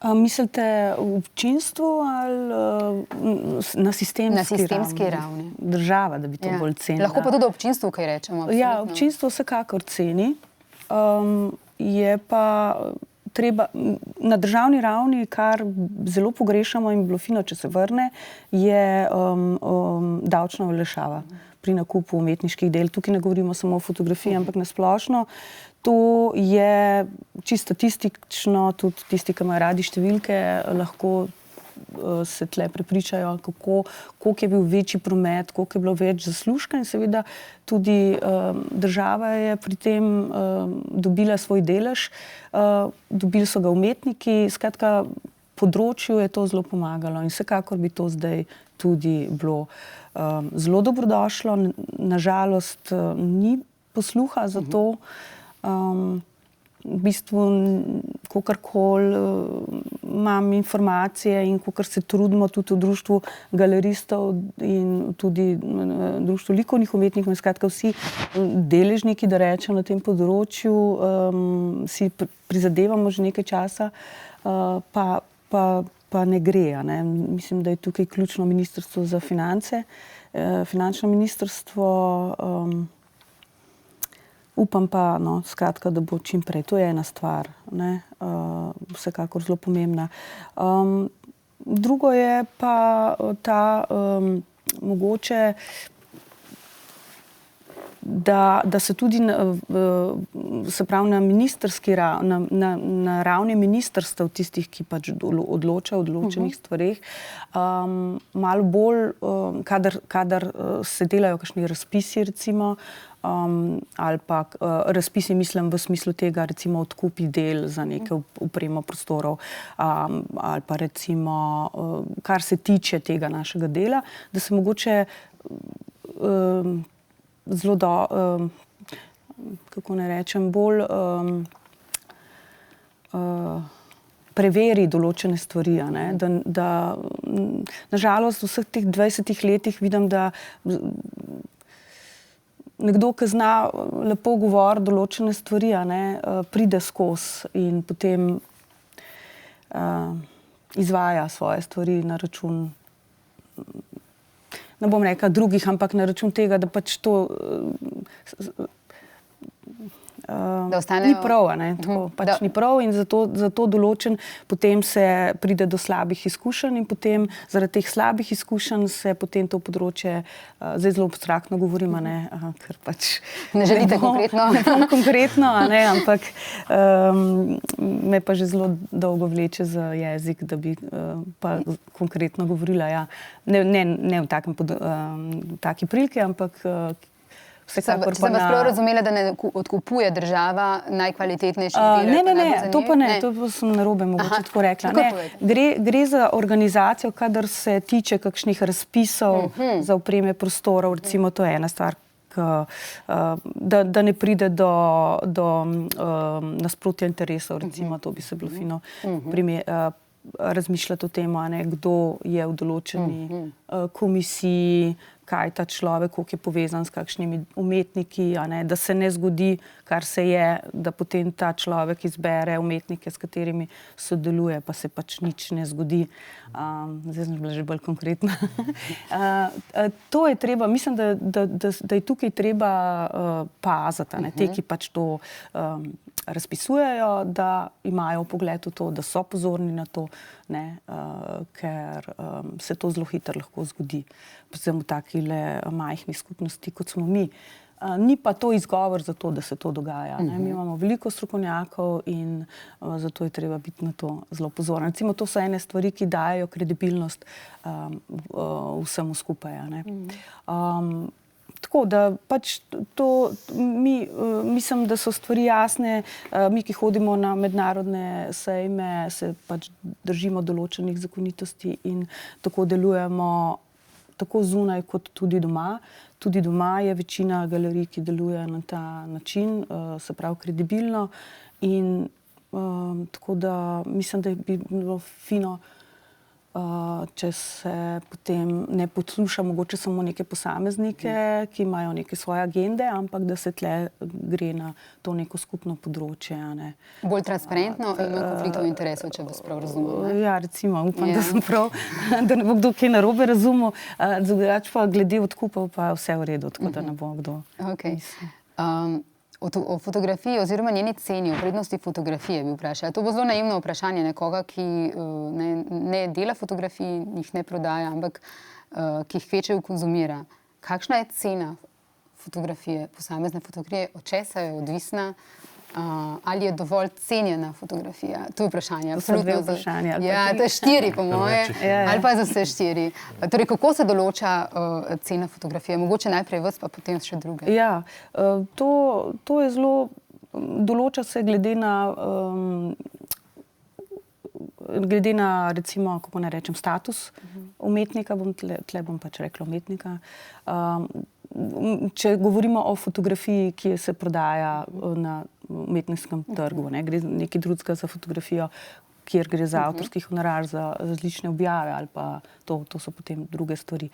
Mislite v občinstvu ali na sistemski ravni? Država, da bi to bolj cenila. Lahko pa tudi občinstvu, kaj rečemo. Ja, občinstvo vsekakor ceni. Je pa treba na državni ravni, kar zelo pogrešamo in bi bilo fino, če se vrne, je davčna olajšava pri nakupu umetniških del. Tukaj ne govorimo samo o fotografiji, ampak na splošno. To je čisto statistično, tudi tisti, ki imajo radi številke, lahko se tle prepričajo, koliko je bil večji promet, koliko je bilo več zaslužka in seveda tudi država je pri tem dobila svoj delež, dobili so ga umetniki, skratka področju je to zelo pomagalo in vsekakor bi to zdaj tudi bilo zelo dobrodošlo. Nažalost ni posluha za to. V bistvu, kakorkoli imam informacije in kakor se trudimo tudi v društvu galeristov in tudi društvu likovnih umetnikov in skratka vsi deležniki, da rečem, na tem področju si prizadevamo že nekaj časa, pa ne gre. Ne. Mislim, da je tukaj ključno Ministrstvo za finance, finančno ministrstvo. Upam pa, skratka, da bo čim prej. To je ena stvar, ne, vsekakor zelo pomembna. Drugo je pa ta mogoče, da se tudi se pravi na ministerski na ravni ministrstev, tistih, ki pač odločajo o določenih stvareh, malo bolj, kadar se delajo kakšni razpisi, recimo, ali pa razpisi, mislim, v smislu tega, recimo, odkupi del za neke opremo prostorov, ali pa recimo, kar se tiče tega našega dela, da se mogoče zelo kako ne rečem, bolj preveri določene stvari, ne? Da nažalost v vseh teh 20 letih vidim, da nekdo, ki zna lepo govoriti določene stvari, ne, pride skozi in potem izvaja svoje stvari na račun, ne bom rekla drugih, ampak na račun tega, da pač to ni prav, ne, to pač ni prav in zato določen, potem se pride do slabih izkušenj in potem zaradi teh slabih izkušenj se potem to področje, zdaj zelo abstraktno govorim, ne, ker pač ne želite konkretno, ne, ampak me pa že zelo dolgo vleče za jezik, da bi pa konkretno govorila, ja, ne v taki priliki, ampak Sem vas prav razumela, da ne odkupuje država najkvalitetnejših virov? Ne, to pa ne, to sem narobe mogoče tako rekla. Gre za organizacijo, kadar se tiče kakšnih razpisov za opreme prostorov, recimo to je ena stvar, da ne pride do nasprotja interesov, recimo to bi se bilo fino razmišljati o tem, kdo je v določeni komisiji, kaj ta človek, koliko je povezan s kakšnimi umetniki, da se ne zgodi, kar se je, da potem ta človek izbere umetnike, s katerimi sodeluje, pa se pač nič ne zgodi. Zdaj sem bila že bolj konkretna. To je treba, mislim, da je tukaj treba paziti, te, ki pač to razpisujejo, da imajo vpogled v to, da so pozorni na to, ker se to zelo hitro lahko zgodi. Predvsem v takile majhni skupnosti, kot smo mi. Ni pa to izgovor za to, da se to dogaja. Mi imamo veliko strokovnjakov in zato je treba biti na to zelo pozoren. Recimo, to so ene stvari, ki dajo kredibilnost vsemu skupaj. Tako da pač to mislim, da so stvari jasne. Mi, ki hodimo na mednarodne sejme, se pač držimo določenih zakonitosti in tako delujemo tako zunaj kot tudi doma. Tudi doma je večina galerij, ki deluje na ta način, se pravi kredibilno. In tako da mislim, da bi bilo fino, če se potem ne posluša mogoče samo neke posameznike, ki imajo neke svoje agende, ampak da se tle gre na to neko skupno področje. Bolj transparentno in manj konfliktov interesov, če vas prav razumem. Ja, recimo, upam, da sem prav, da ne bo kdo kaj narobe razumel. Drugače pa glede odkupov pa vse v redu, tako da ne bo kdo. O fotografiji oziroma njeni ceni, o vrednosti fotografije bi vprašala. To bo zelo naivno vprašanje nekoga, ki ne dela fotografij, jih ne prodaja, ampak ki jih kvečejo konzumira. Kakšna je cena fotografije, posamezne fotografije, od česa je odvisna? Ali je dovolj cenjena fotografija? To je vprašanje. Absolutno vprašanje. Ja, to je 4 po moje, ali pa za vse 4. Torej, kako se določa cena fotografije? Mogoče najprej vas, pa potem še druge. Ja, to je zelo, določa se glede na recimo, kako naj rečem, status umetnika, tle bom pač rekla umetnika. Če govorimo o fotografiji, ki se prodaja na umetniškem trgu, gre nekaj drugega za fotografijo, kjer gre za avtorski honorar, za različne objave ali pa to so potem druge stvari.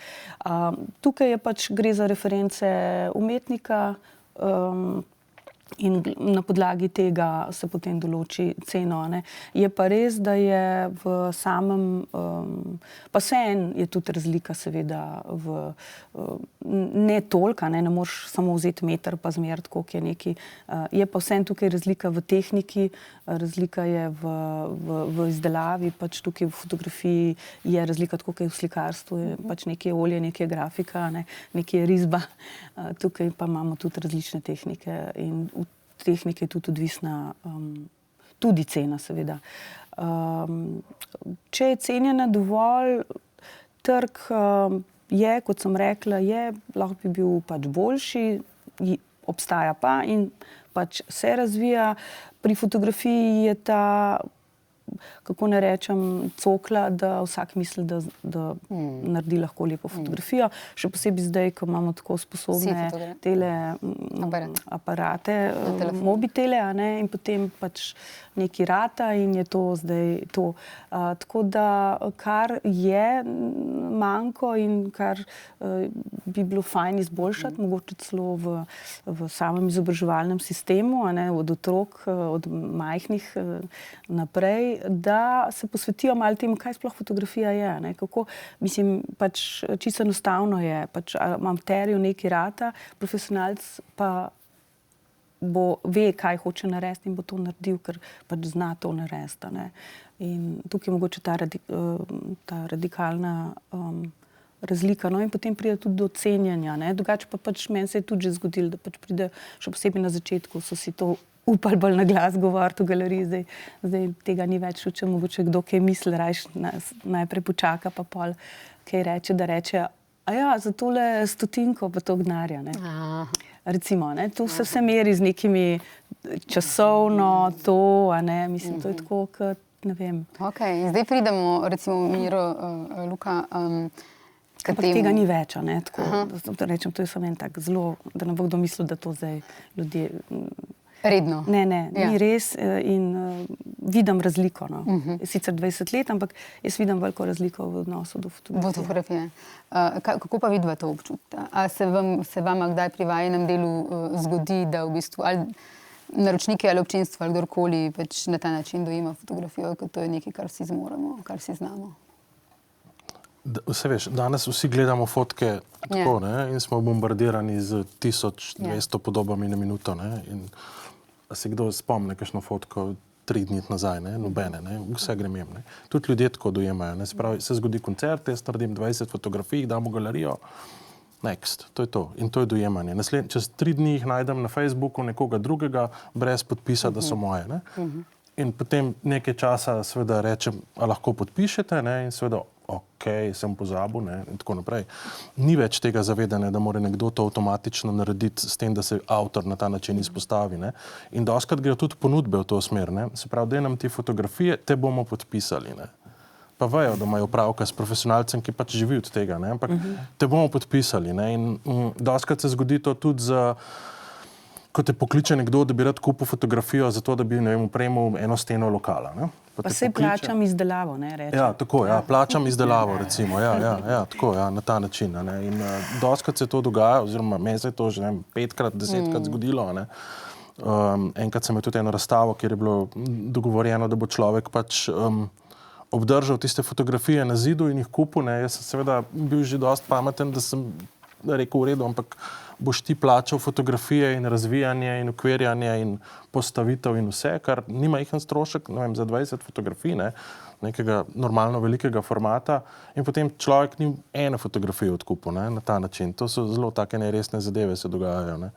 Tukaj je pač gre za reference umetnika in na podlagi tega se potem določi ceno. Je pa res, da je v samem, pa vseeno je tudi razlika seveda ne toliko, ne moreš samo vzeti meter pa zmeriti, koliko je neki. Je pa vseeno tukaj razlika v tehniki, razlika je v izdelavi, pač tukaj v fotografiji je razlika, tako kot je v slikarstvu, je pač nekaj olje, nekaj grafika, nekaj risba. Tukaj pa imamo tudi različne tehnike in v tehnike je tudi odvisna tudi cena, seveda. Če je cenjena dovolj, trg je, kot sem rekla, lahko bi bil pač boljši, obstaja pa in pač se razvija. Pri fotografiji je ta, kako ne rečem, cokla, da vsak misli, da naredi lahko lepo fotografijo. Še posebej zdaj, ko imamo tako sposobne aparate, mobitele, in potem pač neki rata in je to zdaj to. Tako da, kar je manjko in kar bi bilo fajn izboljšati, mogoče celo v samem izobraževalnem sistemu, od otrok, od majhnih naprej, da se posvetijo malo temu, kaj sploh fotografija je. Kako, mislim, pač čisto enostavno je, pač amaterju neki rata, profesionalc pa ve, kaj hoče narediti in bo to naredil, ker pač zna to narediti. In tukaj je mogoče ta radikalna razlika. In potem pride tudi do cenjanja. Drugače pa pač meni se je tudi že zgodilo, da pač pride, še posebej na začetku, so si to upali bolj na glas govoriti v galeriji. Zdaj tega ni več, če mogoče kdo kaj misli, rajš najprej počaka, pa pol kaj reče, da reče, za tole 100 pa to denarja. Recimo, to se vse meri z nekimi časovno, to, mislim, to je tako, kot ne vem. In zdaj pridemo, recimo, Miro, Luka, tega ni več, tako rečem, to je samo en tak zelo, da ne bo kdo mislil, da to zdaj ljudje redno. Ne, ni res in vidim razliko. Sicer 20 let, ampak jaz vidim veliko razliko v odnosu do fotografije. Kako pa vidva to občutite? A se vam kdaj pri vajinem delu zgodi, da v bistvu ali naročniki ali občinstvo ali kdorkoli pač na ta način dojema fotografijo, ker to je nekaj, kar si zmoremo, kar si znamo? Vse veš, danes vsi gledamo fotke tako, in smo bombardirani z 1200 podobami na minuto. In a se kdo spomne kakšno fotko 3 dni nazaj, nobene, vse gre mimo. Tudi ljudje tako dojemajo. Se pravi, se zgodi koncert, jaz naredim 20 fotografij, dam v galerijo Next, to je to. In to je dojemanje. Čez 3 dni jih najdem na Facebooku nekoga drugega, brez podpisa, da so moje. Ne? In potem nekaj časa seveda rečem, a lahko podpišete, ne? In seveda, ok, sem pozabil, ne? In tako naprej. Ni več tega zavedanja, da mora nekdo to avtomatično narediti s tem, da se avtor na ta način izpostavi. Ne? In doskrat grejo tudi ponudbe v to smer. Ne? Se pravi, daj nam ti fotografije, te bomo podpisali. Ne? Pa vejo, da imajo opravka s profesionalcem, ki pač živi od tega, ne? Ampak te bomo podpisali. Ne? In doskrat se zgodi to tudi ko te pokliče nekdo, da bi rad kupil fotografijo za to, da bi, ne vem, opremil eno steno lokala. Ne? Pa se plačam izdelavo, ne rečem. Ja, tako, ja, plačam izdelavo, recimo, tako, na ta način. Ne? In doskrat se to dogaja, oziroma meni se je to že 5-krat, 10-krat zgodilo. Ne? Enkrat sem imel tudi eno razstavo, kjer je bilo dogovorjeno, da bo človek pač obdržal tiste fotografije na zidu in jih kupil. Ne? Jaz sem seveda bil že dosti pameten, da sem rekel v redu, ampak boš ti plačal fotografije in razvijanje in ukvirjanje in postavitev in vse, kar nima majhen strošek, ne vem, za 20 fotografij, ne? Nekega normalno velikega formata, in potem človek ni ene fotografije odkupil, ne? Na ta način. To so zelo take neresne zadeve se dogajajo. Ne?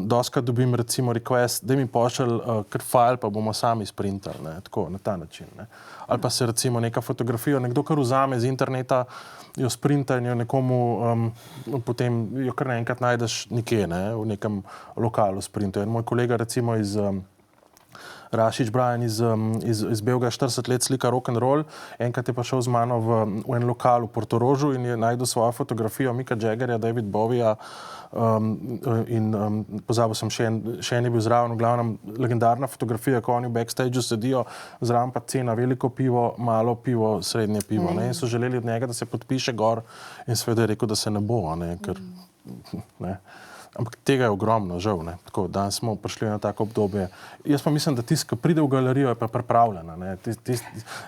Doskrat dobim recimo request, da mi pošelj kar file, pa bomo sami sprintali, ne? Tako, na ta način. Ne? Ali pa se recimo neka fotografija nekdo kar vzame z interneta, jo sprinta in jo nekomu, potem jo kar naenkrat najdeš nekje, ne? V nekem lokalu sprinta. In moj kolega recimo iz Rašič Brian iz Belga 40 let slika rock'n'roll, enkrat je pa šel z mano v en lokal v Portorožu in je najdel svojo fotografijo Micka Jaggerja, David Bowieja in pozabil sem še en je bil zraven, v glavnem legendarna fotografija, ko oni v backstageu sedijo, zraven pa cena veliko pivo, malo pivo, srednje pivo. Ne? In so želeli od njega, da se podpiše gor, in seveda je rekel, da se ne bo, ne? Ker, ne. Ampak tega je ogromno, žal. Ne? Tako, danes smo prišli na tako obdobje. Jaz pa mislim, da tisti, ki pride v galerijo, je pa pripravljena. Ne?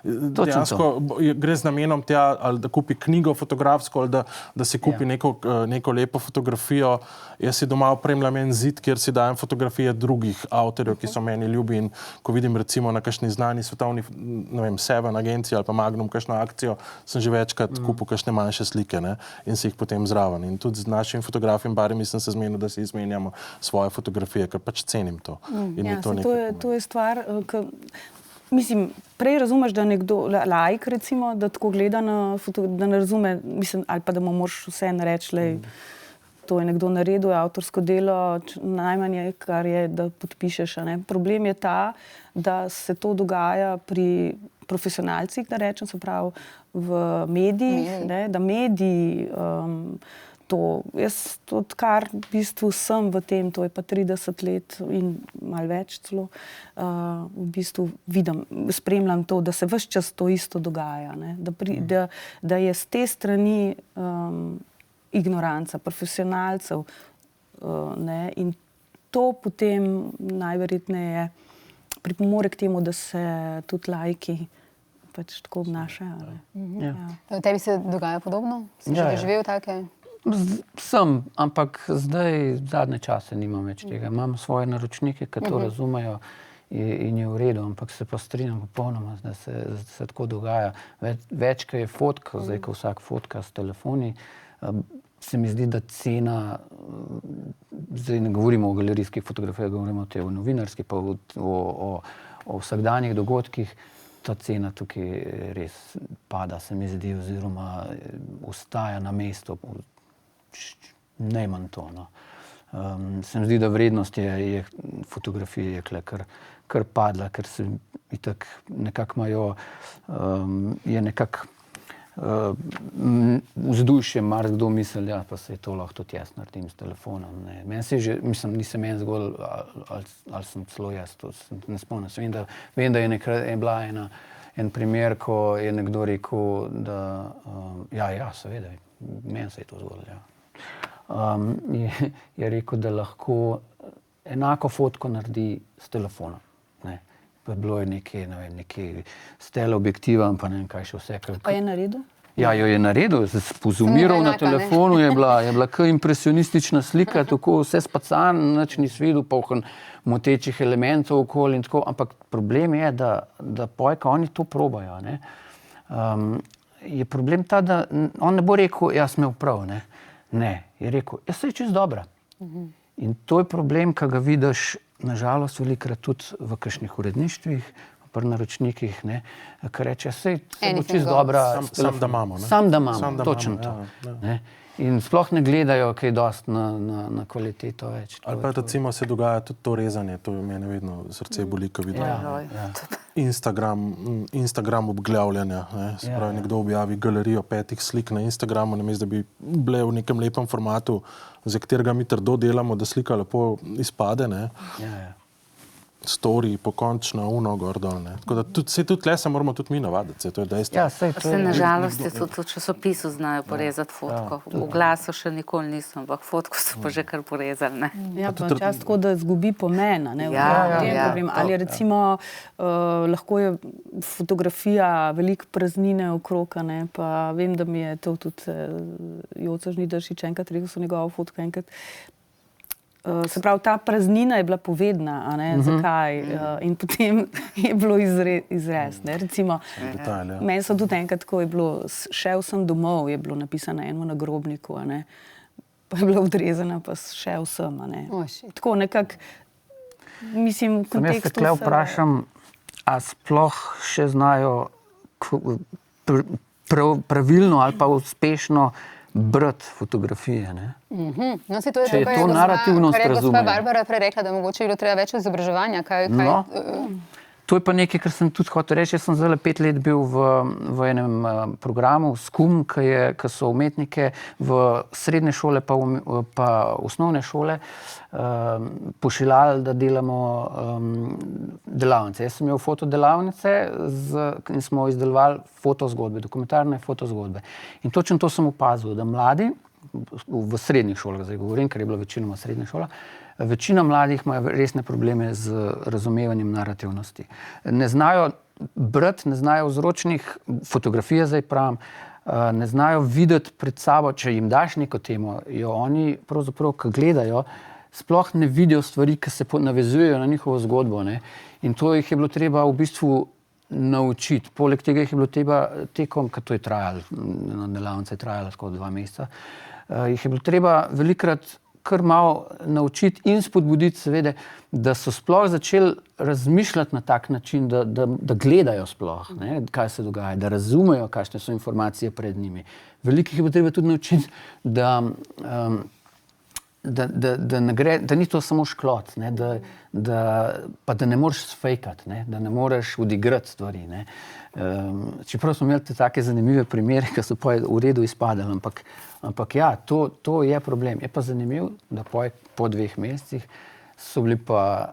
Dejansko gre z namenom tja, ali da kupi knjigo fotografsko, ali da si kupi neko lepo fotografijo. Jaz si doma opremljam en zid, kjer si dajem fotografije drugih avtorjev, ki so meni ljubi, in ko vidim recimo na kakšni znani svetovni, ne vem, Seven agenciji ali pa Magnum kakšno akcijo, sem že večkrat kupil kakšne manjše slike, ne? In si jih potem zraven. In tudi z našim fotografim barem sem se zmenil, da si izmenjamo svoje fotografije, ker pač cenim to. To je stvar, mislim, prej razumeš, da nekdo, laik recimo, da tako gleda na fotografijo, da ne razume, mislim, ali pa da mu moraš vse nareči, to je nekdo naredil, je avtorsko delo, najmanje, kar je, da podpišeš. Ne? Problem je ta, da se to dogaja pri profesionalcih, da rečem, se pravi v medijih, ne? Da mediji jaz odkar v bistvu sem v tem, to je pa 30 let in malo več celo, v bistvu vidim, spremljam to, da se ves čas to isto dogaja, ne? Da je z te strani ignoranca, profesionalcev, ne? In to potem najverjetneje pripomore k temu, da se tudi laiki pač tako obnašajo. Ja. Tebi se dogaja podobno? Si že doživel take? Sem, ampak zdaj zadnje čase nimam več tega. Imam svoje naročnike, ki to razumejo in je v redu, ampak se pa strinjam popolnoma, da se tako dogaja. Več, ko je fotka, zdaj, ko vsak fotka s telefoni, se mi zdi, da cena, zdaj ne govorimo o galerijskih fotografijah, govorimo o novinarskih, pa o vsakdanjih dogodkih, ta cena tukaj res pada, se mi zdi, oziroma ostaja na mestu. Najmanj to. No. Se mi zdi, da vrednost fotografije je kar padla, ker se itak nekako imajo, je nekako vzdušje, marsikdo misli, ja, pa se je to lahko tudi jaz naredim s telefonom. Ne. Meni se že, mislim, nisem meni zgolj, ali sem celo jaz, to ne spomnim. Vem, da je bila en primer, ko je nekdo rekel, da ja, seveda, meni se je to zgodilo, ja. Je rekel, da lahko enako fotko naredi s telefonom. Ne. Pa bilo je nekaj s teleobjektivom, pa ne vem kaj še vse. Pa je naredil? Ja, jo je naredil, pozumiral na telefonu, je bila kar impresionistična slika, tako vse spacan, nič ni videl, poln motečih elementov okoli in tako, ampak problem je, da pojka oni to probajo, ne. Je problem ta, da on ne bo rekel, jaz imel prav, ne. Ne, je rekel, jaz se je čist dobra. In to je problem, ki ga vidiš, nažalost, velikrat tudi v kakšnih uredništvih, pri naročnikih, ne, ki reče, sej se bo čist dobra. Sam da imamo. Sam da imamo, točno to. Ne. In sploh ne gledajo kaj dosti na kvaliteto več. Ali pa recimo se dogaja tudi to rezanje, to mene vedno srce boli, ko vidim. Instagram obglavljanja. Se pravi, nekdo objavi galerijo 5 slik na Instagramu, namesto da bi bile v nekem lepem formatu, za katerega mi trdo delamo, da slika lepo izpade, ne. Story, pokončno, gor dol, ne. Tako da tudi tle se moramo tudi mi navaditi, to je dejstvo. Na žalost je tudi v časopisu znajo porezati fotko. V glasu še nikoli nisem, ampak fotko so pa že kar porezali, ne. Ja, pa čas tako, da zgubi pomena, ne. Ali recimo lahko je fotografija veliko praznine okrog, ne, pa vem, da mi je to tudi Joca Žnidaršič enkrat rekel, so njegovo fotko enkrat. Se pravi, ta praznina je bila povedna, a ne, zakaj, in potem je bilo izrez, ne, recimo, meni so tudi enkrat, ko je bilo, šel sem domov, je bilo napisano eno na grobniku, a ne, pa je bila odrezana, pa šel sem, a ne. Tako nekako, mislim, v kontekstu... Jaz se tle vprašam, a sploh še znajo pravilno ali pa uspešno brati fotografije, ne? No, to je če je to narativnost razumejo. Kar je gospa Barbara prej rekla, da mogoče je bilo treba več izobraževanja. To je pa nekaj, kar sem tudi hotel reči. Jaz sem zdaj 5 let bil v enem programu SKUM, ki so umetnike v srednje šole pa osnovne šole pošiljali, da delamo delavnice. Jaz sem imel fotodelavnice in smo izdelovali fotozgodbe, dokumentarne fotozgodbe. In točno to sem opazil, da mladi, v srednjih šolah zdaj govorim, ker je bila večinoma srednja šola, večina mladih ima resne probleme z razumevanjem narativnosti. Ne znajo brati, ne znajo vzročnih fotografij, zdaj pravim, ne znajo videti pred sabo, če jim daš neko temo, jo oni pravzaprav, ko gledajo, sploh ne vidijo stvari, ki se navezujejo na njihovo zgodbo, ne. In to jih je bilo treba v bistvu naučiti. Poleg tega jih je bilo treba tekom, ker to je trajalo, delavnica je trajala skoro 2 meseca, jih je bilo treba velikrat kar malo naučiti in spodbuditi, seveda, da so sploh začeli razmišljati na tak način, da gledajo sploh, ne, kaj se dogaja, da razumejo, kakšne so informacije pred njimi. Veliko jih je bilo treba tudi naučiti, da ni to samo šklot, ne, pa da ne moreš sfejkati, ne, da ne moreš odigrati stvari. Ne. Čeprav smo imeli take zanimive primere, ki so pa v redu izpadali, ampak ja, to je problem. Je pa zanimiv, da po 2 mesecih so bili pa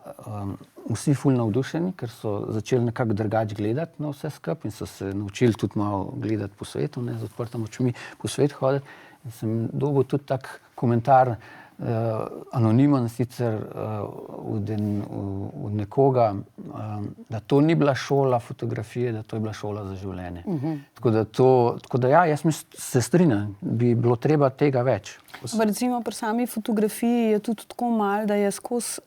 vsi ful navdušeni, ker so začeli nekako drugače gledati na vse skupaj in so se naučili tudi malo gledati po svetu, ne, z odprtimi očmi po svetu hoditi. In sem dobil tudi tak komentar, anonimen sicer od nekoga, da to ni bila šola fotografije, da to je bila šola za življenje. Tako da ja, jaz se strinjam, bi bilo treba tega več. Recimo pri sami fotografiji je tudi tako malo, da je skozi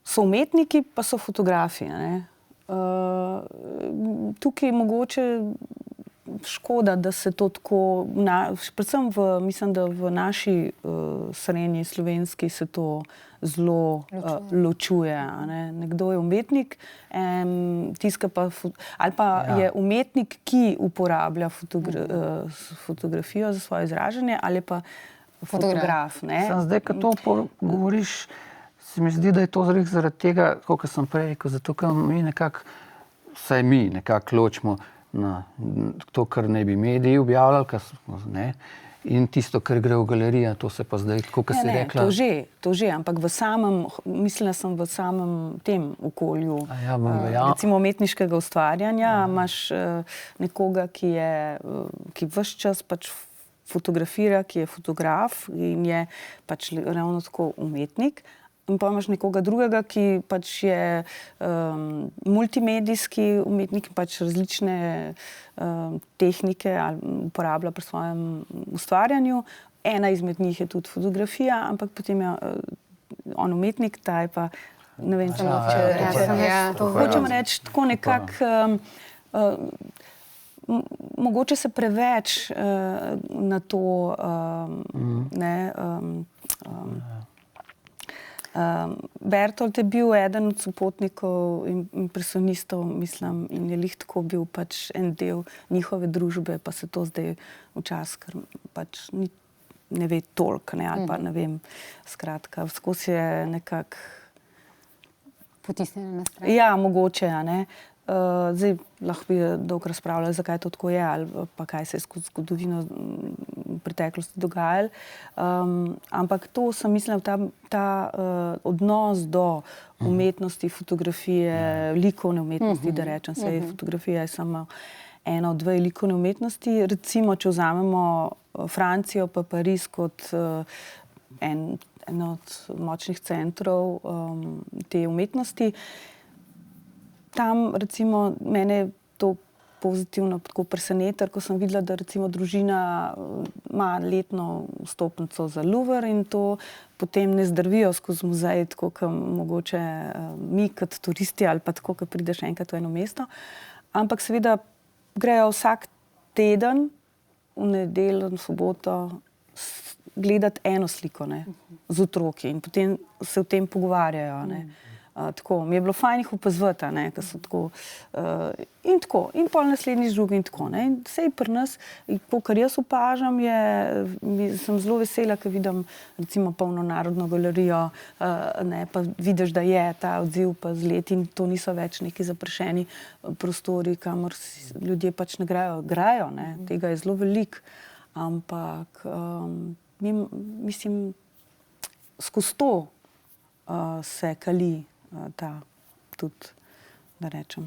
so umetniki, pa so fotografi, ne. Tukaj mogoče škoda, da se to tako, predvsem mislim, da v naši srednji slovenski se to zelo ločuje. Nekdo je umetnik, tiska pa, ali pa je umetnik, ki uporablja fotografijo za svoje izražanje, ali pa fotograf. Zdaj, ko to govoriš, se mi zdi, da je to zaradi tega, kot sem prej rekel, zato, ker mi nekako, vsaj mi nekako ločimo na to, kar ne bi mediji objavljali, in tisto, kar gre v galerijo, to se pa zdaj, tako kot si rekla... To že, ampak mislila sem v samem tem okolju, recimo umetniškega ustvarjanja, imaš nekoga, ki ves čas pač fotografira, ki je fotograf in je pač ravno tako umetnik. In pa imaš nekoga drugega, ki pač je multimedijski umetnik, pač različne tehnike uporablja pri svojem ustvarjanju. Ena izmed njih je tudi fotografija, ampak potem je on umetnik, ta je pa, ne vem, hočem reči, tako nekako mogoče se preveč na to Bertolt je bil eden od sopotnikov in impresionistov, mislim, in je lih tako bil pač en del njihove družbe, pa se to zdaj včasih, ker pač ne ve toliko, ne, ali pa ne vem, skratka, skozi je nekako Potisnjena na stran. ja, mogoče, a ne. Zdaj lahko bi dolgo razpravljali, zakaj to tako je, ali pa kaj se je skozi zgodovino v preteklosti dogajalo. Ampak to sem mislila, ta odnos do umetnosti, fotografije, likovne umetnosti, da rečem, saj fotografija je samo ena od dve likovne umetnosti. Recimo, če vzamemo Francijo pa Pariz kot eno od močnih centrov te umetnosti, tam recimo mene to pozitivno tako presenetilo, ko sem videla, da recimo družina ima letno vstopnico za Louvre in to potem ne zdrvijo skozi muzej, tako kot mogoče mi kot turisti ali pa tako, ko prideš enkrat v eno mesto. Ampak seveda grejo vsak teden v nedeljo, v soboto gledati eno sliko, ne, z otroki in potem se o tem pogovarjajo, ne. Tako, mi je bilo fajn jih opazovati, ne, ker so tako, in pol naslednjič drugi in tako, ne. In saj pri nas, to, kar jaz opažam, sem zelo vesela, ker vidim recimo polno Narodno galerijo, ne, pa vidiš, da je ta odziv pa z leti in to niso več neki zaprašeni prostori, kamor ljudje pač ne grejo, ne, tega je zelo veliko, ampak mislim, skozi to se kali ta tudi, da rečem,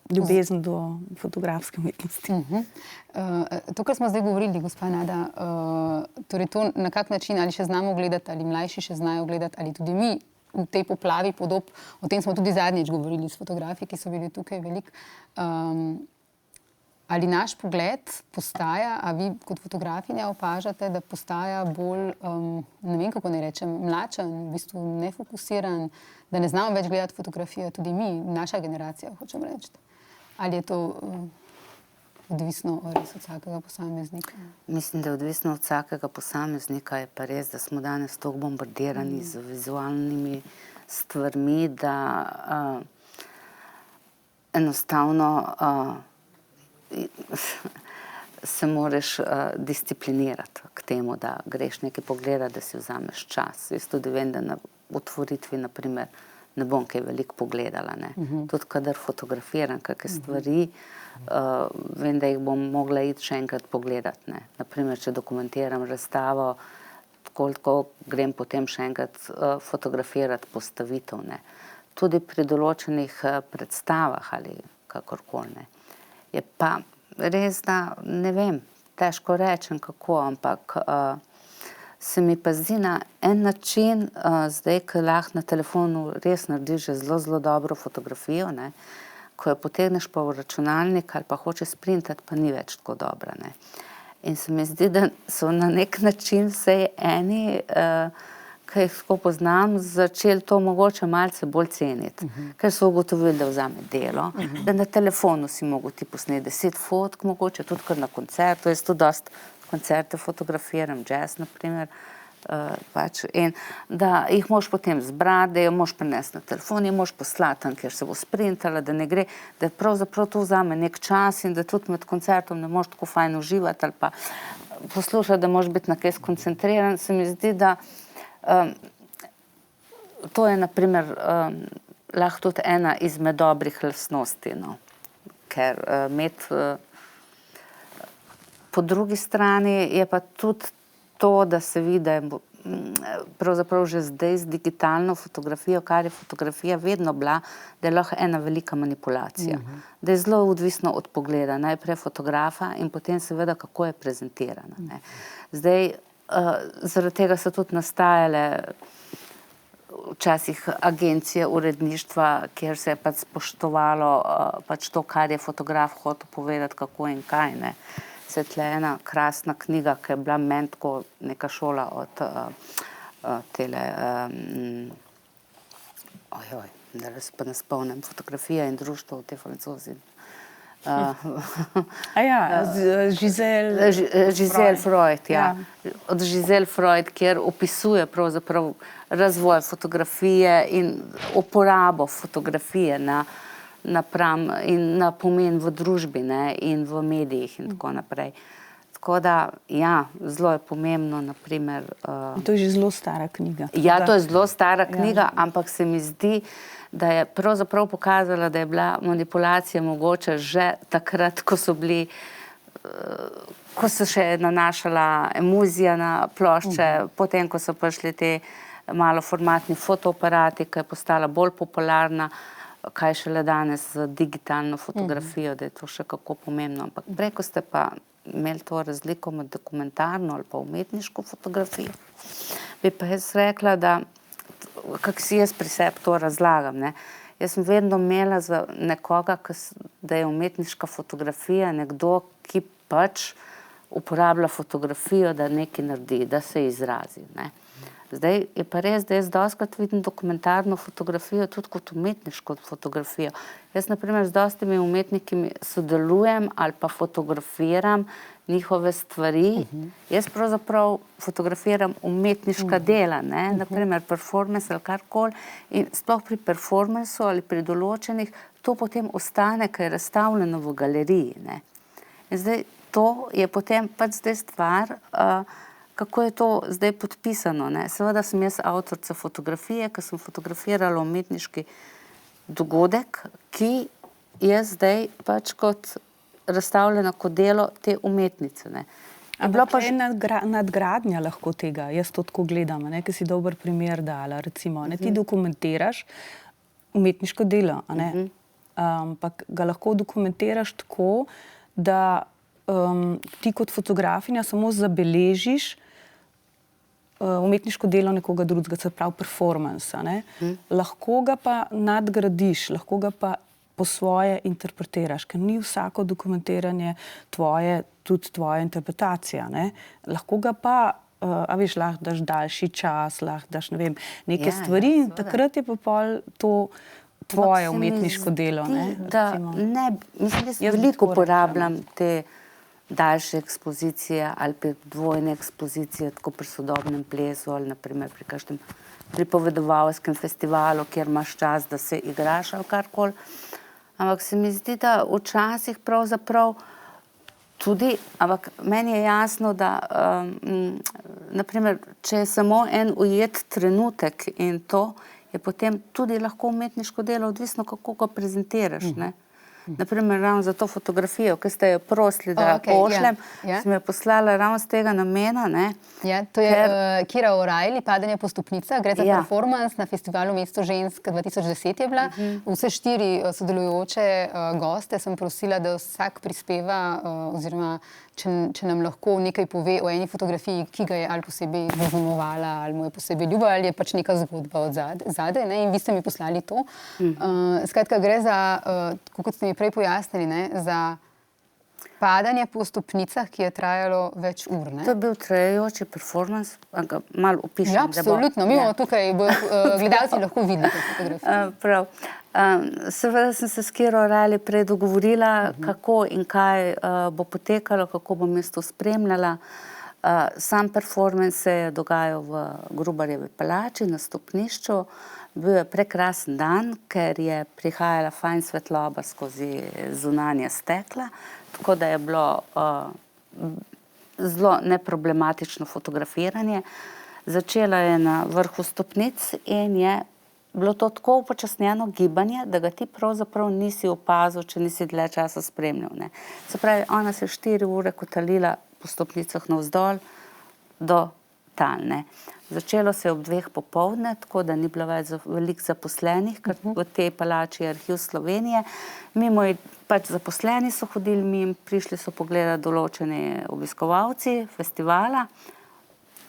ljubezen do fotografske umetnosti. To, kar smo zdaj govorili, gospa Nada, torej to na kak način ali še znamo gledati, ali mlajši še znajo gledati, ali tudi mi v tej poplavi podob, o tem smo tudi zadnjič govorili s fotografi, ki so bili tukaj veliko. Ali naš pogled postaja, a vi kot fotografinja opažate, da postaja bolj, ne vem, kako naj rečem, mlačen, v bistvu nefokusiran, da ne znamo več gledati fotografijo, tudi mi, naša generacija, hočem reči. Ali je to odvisno res od vsakega posameznika? Mislim, da je odvisno od vsakega posameznika, je pa res, da smo danes toliko bombardirani z vizualnimi stvarmi, da enostavno se moraš disciplinirati k temu, da greš nekaj pogledati, da si vzameš čas. Jaz tudi vem, da na otvoritvi, naprimer, ne bom kaj veliko pogledala, ne. Tudi kadar fotografiram kakšne stvari, vem, da jih bom mogla iti še enkrat pogledati, ne. Naprimer, če dokumentiram razstavo, tako grem potem še enkrat fotografirati postavitev, ne. Tudi pri določenih predstavah ali kakorkoli, ne. Je pa res, da ne vem, težko rečem kako, ampak se mi pa zdi na en način, zdaj, ko lahko na telefonu res narediš že zelo, zelo dobro fotografijo, ne, ko jo potegneš pa v računalnik ali pa hočeš sprintati, pa ni več tako dobra, ne. In se mi zdi, da so na nek način vsej eni, ki jih tako poznam, začeli to mogoče malce bolj ceniti. Ker so ugotovili, da vzame delo, da na telefonu si mogel ti posneti 10 fotk, mogoče tudi kar na koncertu. Jaz tudi dosti koncerte fotografiram, jazz, naprimer, pač, in da jih moraš potem zbrati, da jo moraš prinesti na telefon, jo moraš poslati tam, kjer se bo sprintala, da ne gre, da pravzaprav to vzame nek čas in da tudi med koncertom ne moreš tako fajn uživati ali pa poslušati, da moraš biti na kaj skoncentriran. Se mi zdi, da to je naprimer lahko tudi ena izmed dobrih lastnosti, no. Ker imeti po drugi strani je pa tudi to, da se vidi, da je pravzaprav že zdaj z digitalno fotografijo, kar je fotografija vedno bila, da je lahko ena velika manipulacija. Da je zelo odvisno od pogleda, najprej fotografa in potem seveda, kako je prezentirana, ne. Zdaj, zaradi tega so tudi nastajale včasih agencije uredništva, kjer se je pač spoštovalo pač to, kar je fotograf hotel povedati, kako in kaj, ne. Se je tle ena krasna knjiga, ki je bila meni tako neka šola od tele, da se pa ne spomnim, Fotografija in društvo v tej Francozi. Giselle Freud, ja. Od Giselle Freud, kjer opisuje pravzaprav razvoj fotografije in uporabo fotografije in na pomen v družbi, ne, in v medijih in tako naprej. Tako da, ja, zelo je pomembno, naprimer... To je že zelo stara knjiga. Ja, to je zelo stara knjiga, ampak se mi zdi, da je pravzaprav pokazala, da je bila manipulacija mogoče že takrat, ko se še nanašala emulzija na plošče, potem, ko so prišli te maloformatni fotoaparati, ki je postala bolj popularna, kaj šele danes z digitalno fotografijo, da je to še kako pomembno. Ampak prej, ko ste pa imeli to razliko med dokumentarno ali pa umetniško fotografijo, bi pa jaz rekla, da kako si jaz pri sebi to razlagam, ne. Jaz sem vedno imela za nekoga, da je umetniška fotografija nekdo, ki pač uporablja fotografijo, da nekaj naredi, da se izrazi, ne. Zdaj je pa res, da jaz dostikrat vidim dokumentarno fotografijo tudi kot umetniško fotografijo. Jaz, na primer, z dostimi umetniki sodelujem ali pa fotografiram njihove stvari. Jaz pravzaprav fotografiram umetniška dela, ne, na primer performance ali karkoli, in sploh pri performancu ali pri določenih to potem ostane, ker je razstavljeno v galeriji, ne. In zdaj to je potem pač zdaj stvar, kako je to zdaj podpisano, ne. Seveda sem jaz avtorica fotografije, ker sem fotografirala umetniški dogodek, ki je zdaj pač kot razstavljena kot delo te umetnice, ne. Ampak je nadgradnja lahko tega, jaz to tako gledam, ne, ki si dober primer dala, recimo, ne, ti dokumentiraš umetniško delo, a ne, ampak ga lahko dokumentiraš tako, da ti kot fotografinja samo zabeležiš umetniško delo nekoga drugega, se pravi performance, ne. Lahko ga pa nadgradiš, lahko ga pa po svoje interpretiraš, ker ni vsako dokumentiranje tudi tvoja interpretacija, ne. Lahko ga pa, lahko daš daljši čas, lahko daš, ne vem, neke stvari in takrat je pa pol to tvoje umetniško delo, ne. Mislim, jaz veliko uporabljam te daljše ekspozicije ali dvojne ekspozicije, tako pri sodobnem plesu ali naprimer pri kakšnem pripovedovalskem festivalu, kjer imaš čas, da se igraš ali karkoli. Ampak se mi zdi, da včasih pravzaprav tudi, ampak meni je jasno, da naprimer, če je samo en ujet trenutek in to je potem tudi lahko umetniško delo, odvisno kako ga prezentiraš, ne. Naprimer, ravno za to fotografijo, ki ste jo prosili, da pošljem, sem jo poslala ravno z tega namena, ne. Ja, to je Kira O'Reilly, Padanje po stopnicah, gre za performance na festivalu Mesto žensk 2010 je bila. Vse 4 sodelujoče goste sem prosila, da vsak prispeva oziroma če nam lahko nekaj pove o eni fotografiji, ki ga je ali posebej zaznamovala, ali mu je posebej ljuba, ali je pač neka zgodba od zadaj, ne, in vi ste mi poslali to. Skratka, gre za, kot ste mi prej pojasnili, ne, za padanje po stopnicah, ki je trajalo več ur, ne. To je bil trajajoči performance, ga malo opišem. Ja, absolutno, mi bomo tukaj, gledalci lahko videli to fotografijo. Prav. Seveda sem se s Kiro O'Reilly prej dogovorila, kako in kaj bo potekalo, kako bom jaz to spremljala. Sam performance se je dogajal v Grubarjevi palači na stopnišču. Bil je prekrasen dan, ker je prihajala fajn svetloba skozi zunanja stekla, tako da je bilo zelo neproblematično fotografiranje. Začela je na vrhu stopnic in je bilo to tako upočasnjeno gibanje, da ga ti pravzaprav nisi opazil, če nisi dlje časa spremljal, ne. Se pravi, ona se je 4 ure kotalila po stopnicah navzdol do tal, ne. Začelo se je ob 2 popoldne, tako da ni bilo več veliko zaposlenih, ker v tej palači je Arhiv Slovenije. Mimo pač zaposleni so hodili, mimo prišli so pogledati določeni obiskovalci festivala.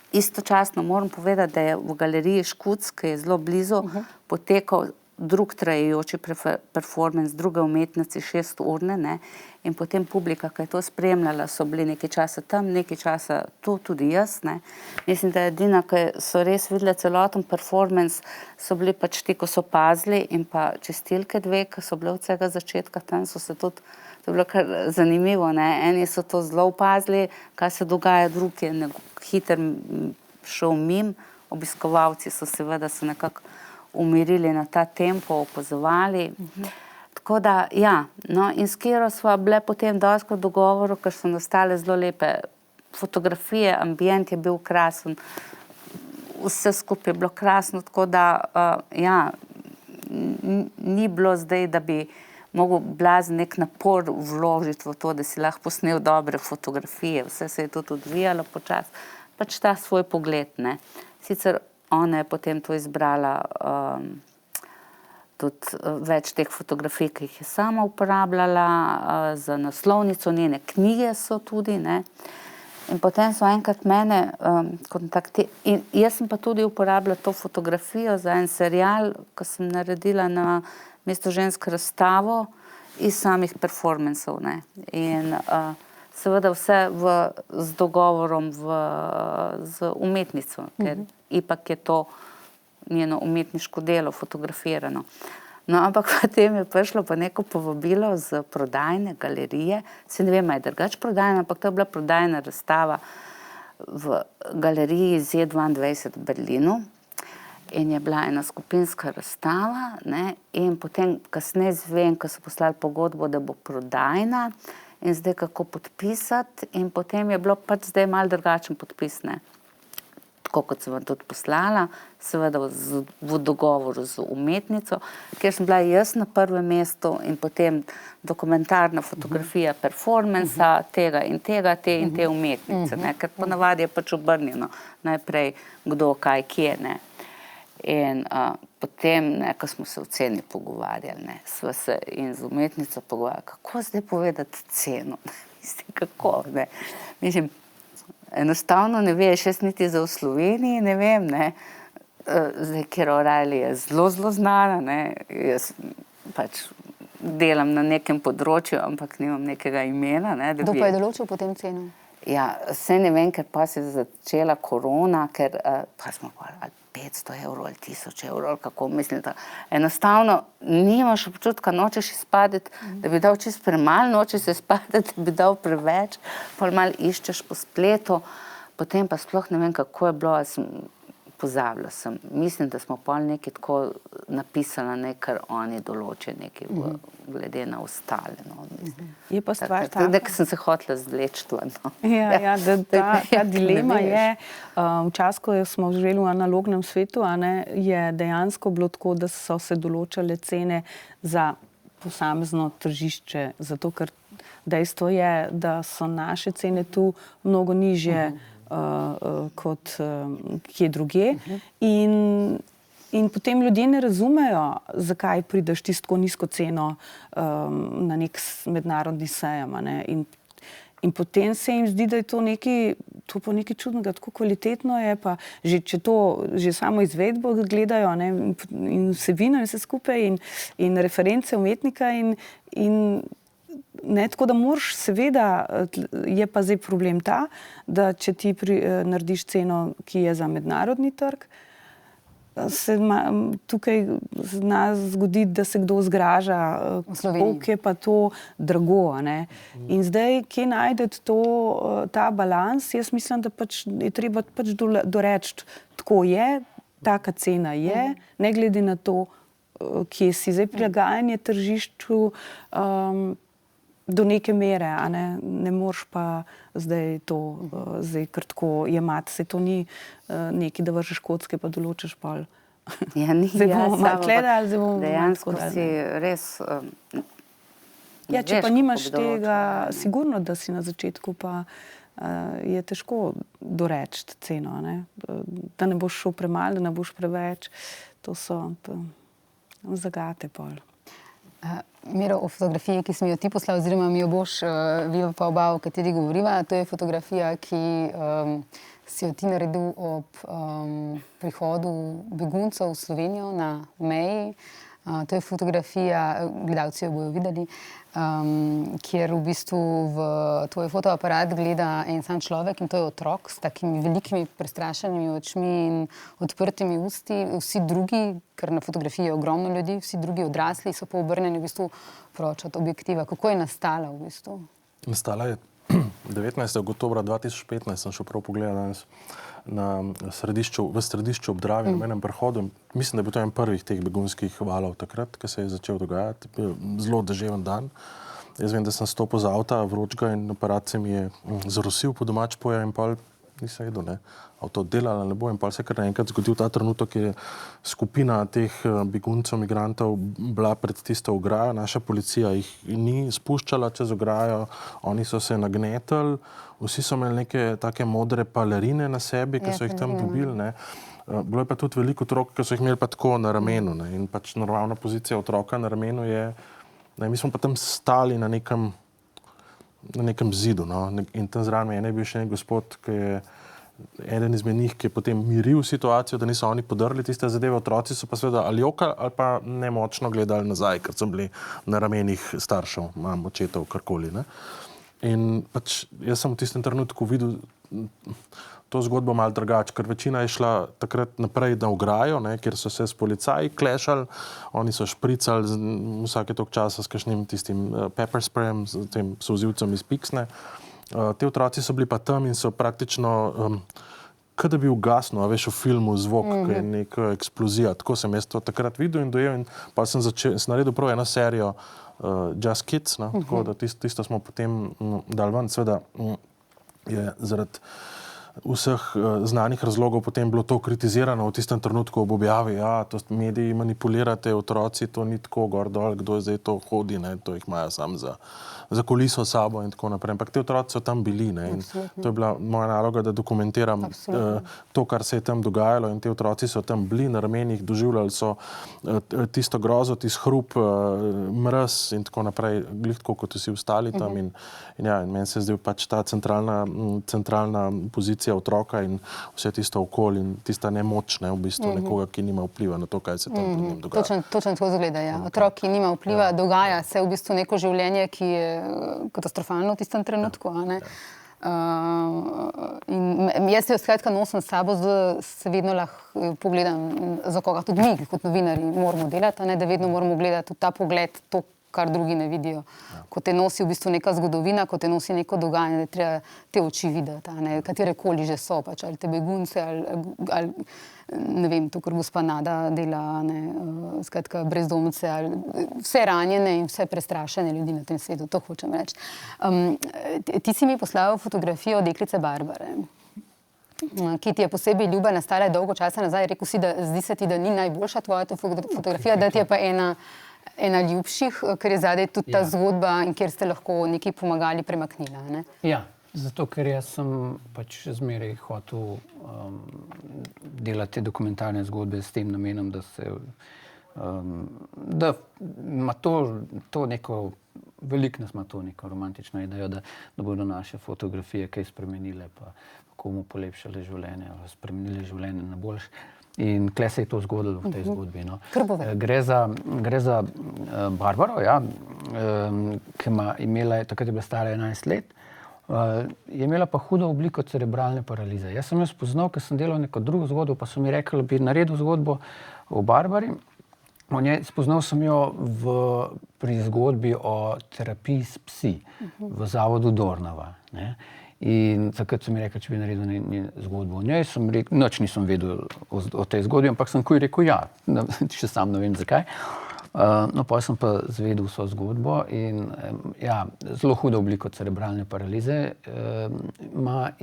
Istočasno moram povedati, da je v galeriji Škuc, ki je zelo blizu, potekal drug trajajoči performance druge umetnice 6-urne, ne, in potem publika, ki je to spremljala, so bili nekaj časa tam, nekaj časa tu, tudi jaz, ne. Mislim, da edina, ki so res videli celoten performance, so bili pač ti, ko so pazili, in pa čistilke 2, ki so bile od vsega začetka tam, so se tudi To je bilo kar zanimivo, ne. Eni so to zelo opazili, kaj se dogaja, drugi je hiter šel mimo, obiskovalci so seveda se nekako umirili na ta tempo, opazovali. Tako da, ja, no, in s Kiro sva bile potem dostikrat v dogovoru, ker so nastale zelo lepe fotografije, ambient je bil krasen, vse skupaj je bilo krasno, tako da, ja, ni bilo zdaj, da bi mogel blazen nek napor vložiti v to, da si lahko posnel dobre fotografije, vse se je tudi odvijalo počasi, pač ta svoj pogled, ne. Sicer ona je potem to izbrala, tudi več teh fotografij, ki jih je sama uporabljala, za naslovnico, njene knjige so tudi, ne. In potem so enkrat mene in jaz sem pa tudi uporabljala to fotografijo za en serial, ki sem naredila na Mesto žensk razstavo iz samih performansov, ne. In seveda vse z dogovorom z umetnico, ker ipak je to njeno umetniško delo fotografirano. No, ampak potem je prišlo pa neko povabilo z prodajne galerije, se ne vem, je drugače prodajna, ampak to je bila prodajna razstava v galeriji Z22 v Berlinu in je bila ena skupinska razstava, ne, in potem kasneje zvem, ko so poslali pogodbo, da bo prodajna in zdaj kako podpisati in potem je bilo pač zdaj malo drugačen podpis, ne. Tako kot sem vam tudi poslala, seveda v dogovoru z umetnico, kjer sem bila jaz na prvem mestu in potem dokumentarna fotografija performansa tega in tega, te in te umetnice, ne, ker ponavadi je pač obrnjeno, najprej kdo, kaj, kje, ne. In potem, ne, ko smo se o ceni pogovarjali, ne, sva se in z umetnico pogovarjali, kako zdaj povedati ceno, mislim, kako, ne, mislim, enostavno ne veš, jaz niti za v Sloveniji ne vem, ne, zdaj, ker O'Reilly je zelo, zelo znana, ne, jaz pač delam na nekem področju, ampak nimam nekega imena, ne, da bi... Kdo pa je določil potem ceno? Ja, saj ne vem, ker pa se je začela korona, ker pa smo pa ali 500 evrov ali 1000 evrov, ali kako mislim, da enostavno nimaš občutka, nočeš izpadeti, da bi dal čisto premalo, nočeš izpadeti, da bi dal preveč, pol malo iščeš po spletu, potem pa sploh ne vem, kako je bilo, pozabila sem. Mislim, da smo pol nekaj tako napisala, ne, kar oni določe nekaj glede na ostale, no, mislim. Je pa stvar taka. Da, ker sem se hotela zleči to, no. Ja, da ta dilema je, včasih, ko smo živeli v analognem svetu, a ne, je dejansko bilo tako, da so se določale cene za posamezno tržišče, zato ker dejstvo je, da so naše cene tu mnogo nižje kot kje drugje in potem ljudje ne razumejo, zakaj prideš tisto tako nizko ceno na nek mednarodni sejem, a ne, in potem se jim zdi, da je to pa nekaj čudnega, tako kvalitetno je, pa že samo izvedbo gledajo, ne, in vsebino in vse skupaj in reference umetnika in ne, tako da moraš, seveda, je pa zdaj problem ta, da če ti narediš ceno, ki je za mednarodni trg, se tukaj zna zgoditi, da se kdo zgraža, koliko je pa to drago, a ne. In zdaj, kje najdeti ta balans, jaz mislim, da pač je treba pač doreči, tako je, taka cena je, ne glede na to, kje si. Zdaj prilagajanje tržišču do neke mere, a ne moreš pa zdaj to kar tako jemati, saj to ni nekaj, da vržeš kocke pa določiš pol. Ja, ni, zdaj bomo malo gledali, zdaj bomo dejansko si res... Ja, če pa nimaš tega, sigurno, da si na začetku, pa je težko doreči ceno, ne? Da ne boš šel premalo, da ne boš preveč, to so zagate pol. Miro, o fotografiji, ki sem jo ti poslal, oziroma mi jo boš, vi pa oba, o kateri govoriva, to je fotografija, ki si jo ti naredil ob prihodu beguncev v Slovenijo na meji. To je fotografija, gledalci jo bojo videli, kjer v bistvu v tvoj fotoaparat gleda en sam človek in to je otrok s takimi velikimi prestrašenimi očmi in odprtimi usti. Vsi drugi, ker na fotografiji je ogromno ljudi, vsi drugi odrasli so pa obrnjeni v bistvu proč od objektiva. Kako je nastala v bistvu? Nastala je 19. oktobra 2015, sem šel prav pogledat danes v središču ob Dravi, na enem prehodu. Mislim, da je bil to en prvih teh begunskih valov takrat, ko se je začel dogajati. Zelo deževen dan. Jaz vem, da sem stopil z avta, vročega in aparat se mi je zarosil po domač poje in pol nisem vedel, avto delala ne bo in pol se kar naenkrat zgodil ta trenutek, je skupina teh beguncev, migrantov bila pred tisto ograjo, naša policija jih ni spuščala čez ograjo, oni so se nagnetali, vsi so imeli neke take modre palerine na sebi, ki so jih tam dobili, Bilo je pa tudi veliko otrok, ki so jih imeli pa tako na ramenu, in pač normalna pozicija otroka na ramenu je, mi smo pa tam stali na nekem zidu, in tam zraven je bil še en gospod, ki je eden izmed njih, ki je potem miril situacijo, da niso oni podrli tiste zadeve, otroci so pa seveda ali jokali ali pa nemočno gledali nazaj, ker so bili na ramenih staršev, mam, očetov, karkoli. In pač jaz sem v tistem trenutku videl to zgodbo malo drugače, ker večina je šla takrat naprej na ograjo, kjer so se s policaji klešali, oni so špricali vsake toliko časa s kakšnim tistim pepper sprayem, s tem solzivcem iz Piksne. Te otroci so bili pa tam in so praktično, kot da bi ugasnil, veš, v filmu zvok, ki je neka eksplozija. Tako sem jaz to takrat videl in dojel in pa sem naredil prav eno serijo Just Kids, tako da tisto smo potem dali ven. Seveda je zaradi vseh znanih razlogov potem bilo to kritizirano v tistem trenutku ob objavi, to mediji manipulirate, otroci, to ni tako gor dol, kdo je zdaj to hodi, to jih imajo sam za kuliso sabo in tako naprej. Ampak te otroci so tam bili, in to je bila moja naloga, da dokumentiram to, kar se je tam dogajalo, in te otroci so tam bili na ramenih, doživljali so tisto grozo, tisto hrup, mraz in tako naprej, glih tako kot vsi ostali tam in meni se je zdel pač ta centralna pozicija otroka in vse tisto okolje in tista nemoč, v bistvu nekoga, ki nima vpliva na to, kaj se tam pred njim dogaja. Točno tako izgleda, Otrok, ki nima vpliva, dogaja se v bistvu neko življenje, ki je katastrofalno v tistem trenutku, in jaz jo skratka nosim s sabo, se vedno lahko pogledam, za koga tudi mi, kot novinarji, moramo delati, da vedno moramo gledati tudi ta pogled, to, kar drugi ne vidijo. Ko te nosi v bistvu neka zgodovina, ko te nosi neko dogajanje, da je treba te oči videti, katerekoli že so, pač, ali te begunce, ali ne vem, to, kar gospa Nada dela, skratka brezdomce, ali vse ranjene in vse prestrašene ljudi na tem svetu, to hočem reči. Ti si mi poslal fotografijo deklice Barbare, ki ti je posebej ljuba, nastala je dolgo časa nazaj, rekel si, da zdi se ti, da ni najboljša tvoja fotografija, da ti je pa ena ljubših, ker je zadaj tudi ta zgodba in kjer ste lahko nekaj pomagali premaknila. Ja, zato ker jaz sem pač zmeraj hotel delati te dokumentarne zgodbe s tem namenom, da se da ima to neko, veliko nas ima to neko romantično idejo, da bodo naše fotografije kaj spremenile, pa komu polepšale življenje, spremenile življenje na boljše. In kle se je to zgodilo v tej zgodbi. Gre za Barbaro, ki ima imela, takrat je bila stara 11 let, je imela pa hudo obliko cerebralne paralize. Jaz sem jo spoznal, ker sem delal neko drugo zgodbo, pa so mi rekli, da bi naredil zgodbo o Barbari. Spoznal sem jo pri zgodbi o terapiji s psi v zavodu Dornava. In takrat so mi rekli, če bi naredil zgodbo o njej, sem rekel, nič nisem vedel o tej zgodbi, ampak sem kuj rekel ja, še sam ne vem zakaj. No, pa sem pa zvedel vso zgodbo in zelo hudo obliko cerebralne paralize ima,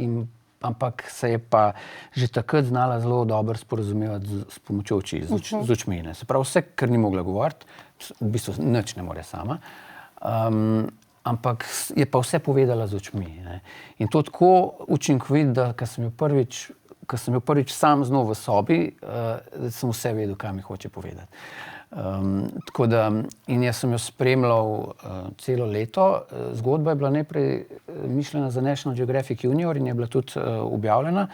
ampak se je pa že takrat znala zelo dobro sporazumevati s pomočjo oči, z očmi. Se pravi, vse, kar ni mogla govoriti, v bistvu nič ne more sama. Ampak je pa vse povedala z očmi. In to tako učinkovito, da ko sem jo prvič sam z njo v sobi, sem vse vedel, kaj mi hoče povedati. Tako da, in jaz sem jo spremljal celo leto. Zgodba je bila najprej mišljena za National Geographic Junior in je bila tudi objavljena.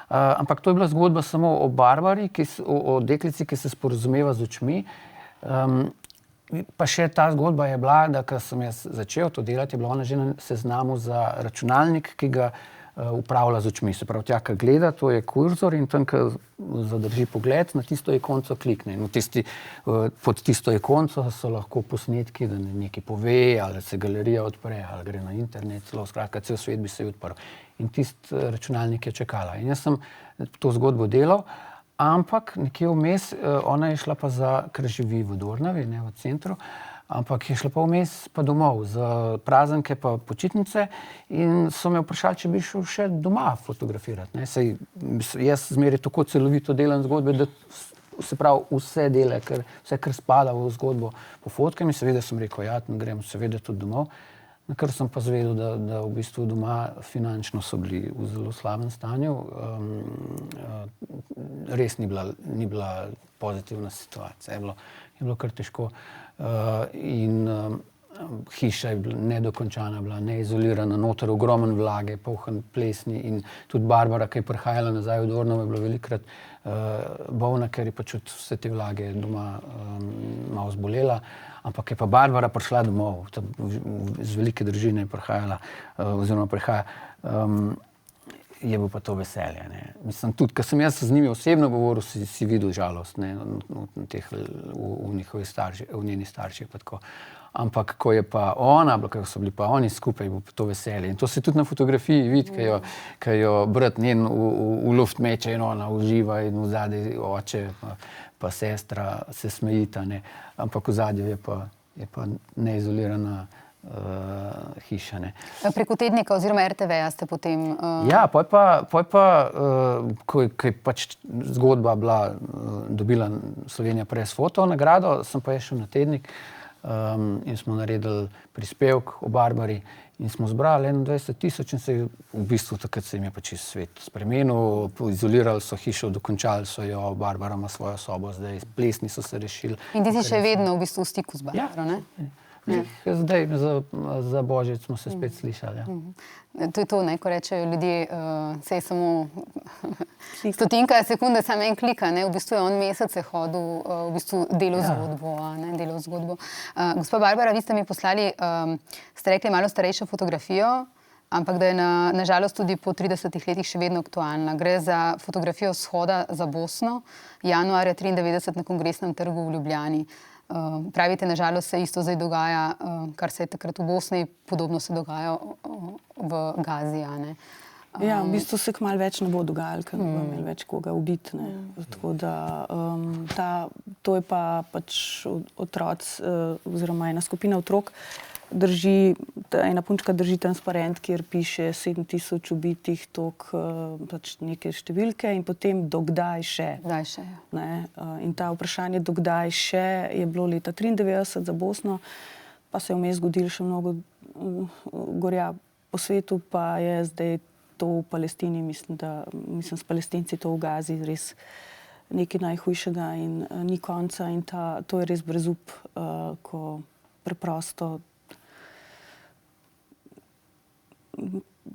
Ampak to je bila zgodba samo o Barbari, o deklici, ki se sporazumeva z očmi. Pa še ta zgodba je bila, da ko sem jaz začel to delati, je bila ona že na seznamu za računalnik, ki ga upravlja z očmi. Se pravi, tja, ko gleda, to je kurzor in tam, ko zadrži pogled, na tisto ikonco klikne. In pod tisto ikonco so lahko posnetki, da nekaj pove, ali se galerija odpre, ali gre na internet, celo skratka, cel svet bi se odprl. In tisti računalnik je čakala. In jaz sem to zgodbo delal, ampak nekje vmes, ona je šla pa ker živi v Dornavi, ne v centru, ampak je šla pa vmes pa domov za praznike pa počitnice in so me vprašali, če bi šel še doma fotografirati. Ne. Sej, jaz zmeraj tako celovito delam zgodbe, da se pravi vse dele, vse, kar spada v zgodbo, pofotkam in seveda sem rekel, ja, grem seveda tudi domov. Na kar sem pa zvedel, da v bistvu doma finančno so bili v zelo slabem stanju. Res ni bila pozitivna situacija, je bilo kar težko. Hiša je bila nedokončana, bila neizolirana, noter ogromen vlage, poln plesni in tudi Barbara, ki je prihajala nazaj v Dornavo, je bila velikokrat bolna, ker je pač od vse te vlage doma malo zbolela. Ampak je pa Barbara prišla domov, z velike družine je prihajala, oziroma prihaja, je bilo pa to veselje. Ne. Mislim, tudi, ko sem jaz z njimi osebno govoril, si videl žalost, ne, v njeni starših pa tako. Ampak, ko je pa ona, ko so bili pa oni skupaj, bo to veselje. In to se tudi na fotografiji vidi, ko jo brat njen v luft meče in ona uživa in v zadnji oče pa sestra se smejita, ne. Ampak v zadnji je pa neizolirana hiša, ne. Preko Tednika oziroma RTV-ja ste potem... Ja, poj pa, ko je pač zgodba bila, dobila Slovenija Press Foto nagrado, sem pa šel na Tednik in smo naredili prispevek o Barbari in smo zbrali 21 000 in se v bistvu takrat se jim je pač svet spremenil, izolirali so hišo, dokončali so jo, Barbara ima svojo sobo, zdaj plesni so se rešili. In ti si še vedno v bistvu v stiku z Barbaro, ne? Zdaj za Božič smo se spet slišali. Ja. To je to, ne, ko rečejo ljudje, sej samo stotinka sekunde, samo en klika, ne, v bistvu je on mesece hodil, v bistvu delal zgodbo. Gospa Barbara, vi ste mi poslali, ste rekli, malo starejšo fotografijo, ampak da je na žalost tudi po 30 letih še vedno aktualna. Gre za fotografijo shoda za Bosno, januarja 1993 na Kongresnem trgu v Ljubljani. Pravite, na žalost se isto zdaj dogaja, kar se je takrat v Bosni, podobno se dogaja v Gazi, ne? Ja, v bistvu se kmalu več ne bo dogajalo, ker ne bo imeli več koga ubiti, ne. Tako da to je pa pač otroci, oziroma ena skupina otrok drži, ena punčka drži transparent, kjer piše 7000 ubitih, pač neke številke in potem dokdaj še. Kdaj še, ja. Ne, in ta vprašanje dokdaj še je bilo leta 1993 za Bosno, pa se je vmes zgodilo še mnogo gorja po svetu, pa je zdaj to v Palestini, mislim s Palestinci to v Gazi res nekaj najhujšega in ni konca in to je res brezup, ko preprosto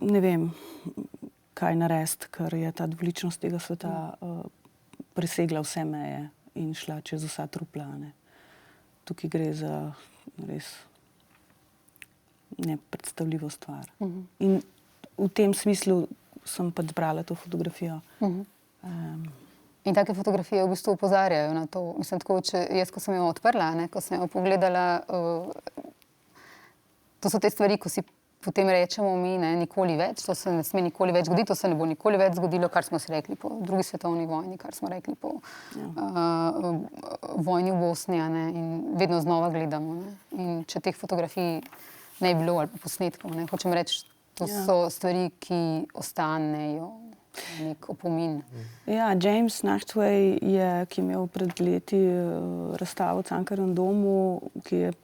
ne vem, kaj narediti, ker je ta dvoličnost tega sveta presegla vse meje in šla čez vsa trupla. Ne. Tukaj gre za res nepredstavljivo stvar. In v tem smislu sem pač zbrala to fotografijo. In take fotografije v bistvu opozarjajo na to. Mislim, tako, jaz, ko sem jo odprla, ne, ko sem jo pogledala, to so te stvari, ko si potem rečemo mi, ne, nikoli več, to se ne sme nikoli več zgoditi, to se ne bo nikoli več zgodilo, kar smo si rekli po drugi svetovni vojni, kar smo rekli po vojni v Bosni, ne, in vedno znova gledamo. Ne. In če teh fotografij ne bi bilo ali pa posnetkov, ne, hočem reči, to so stvari, ki ostanejo nek opomin. Ja, James Nachtwey je, ki je imel pred leti razstavo v Cankarjevem domu, ki je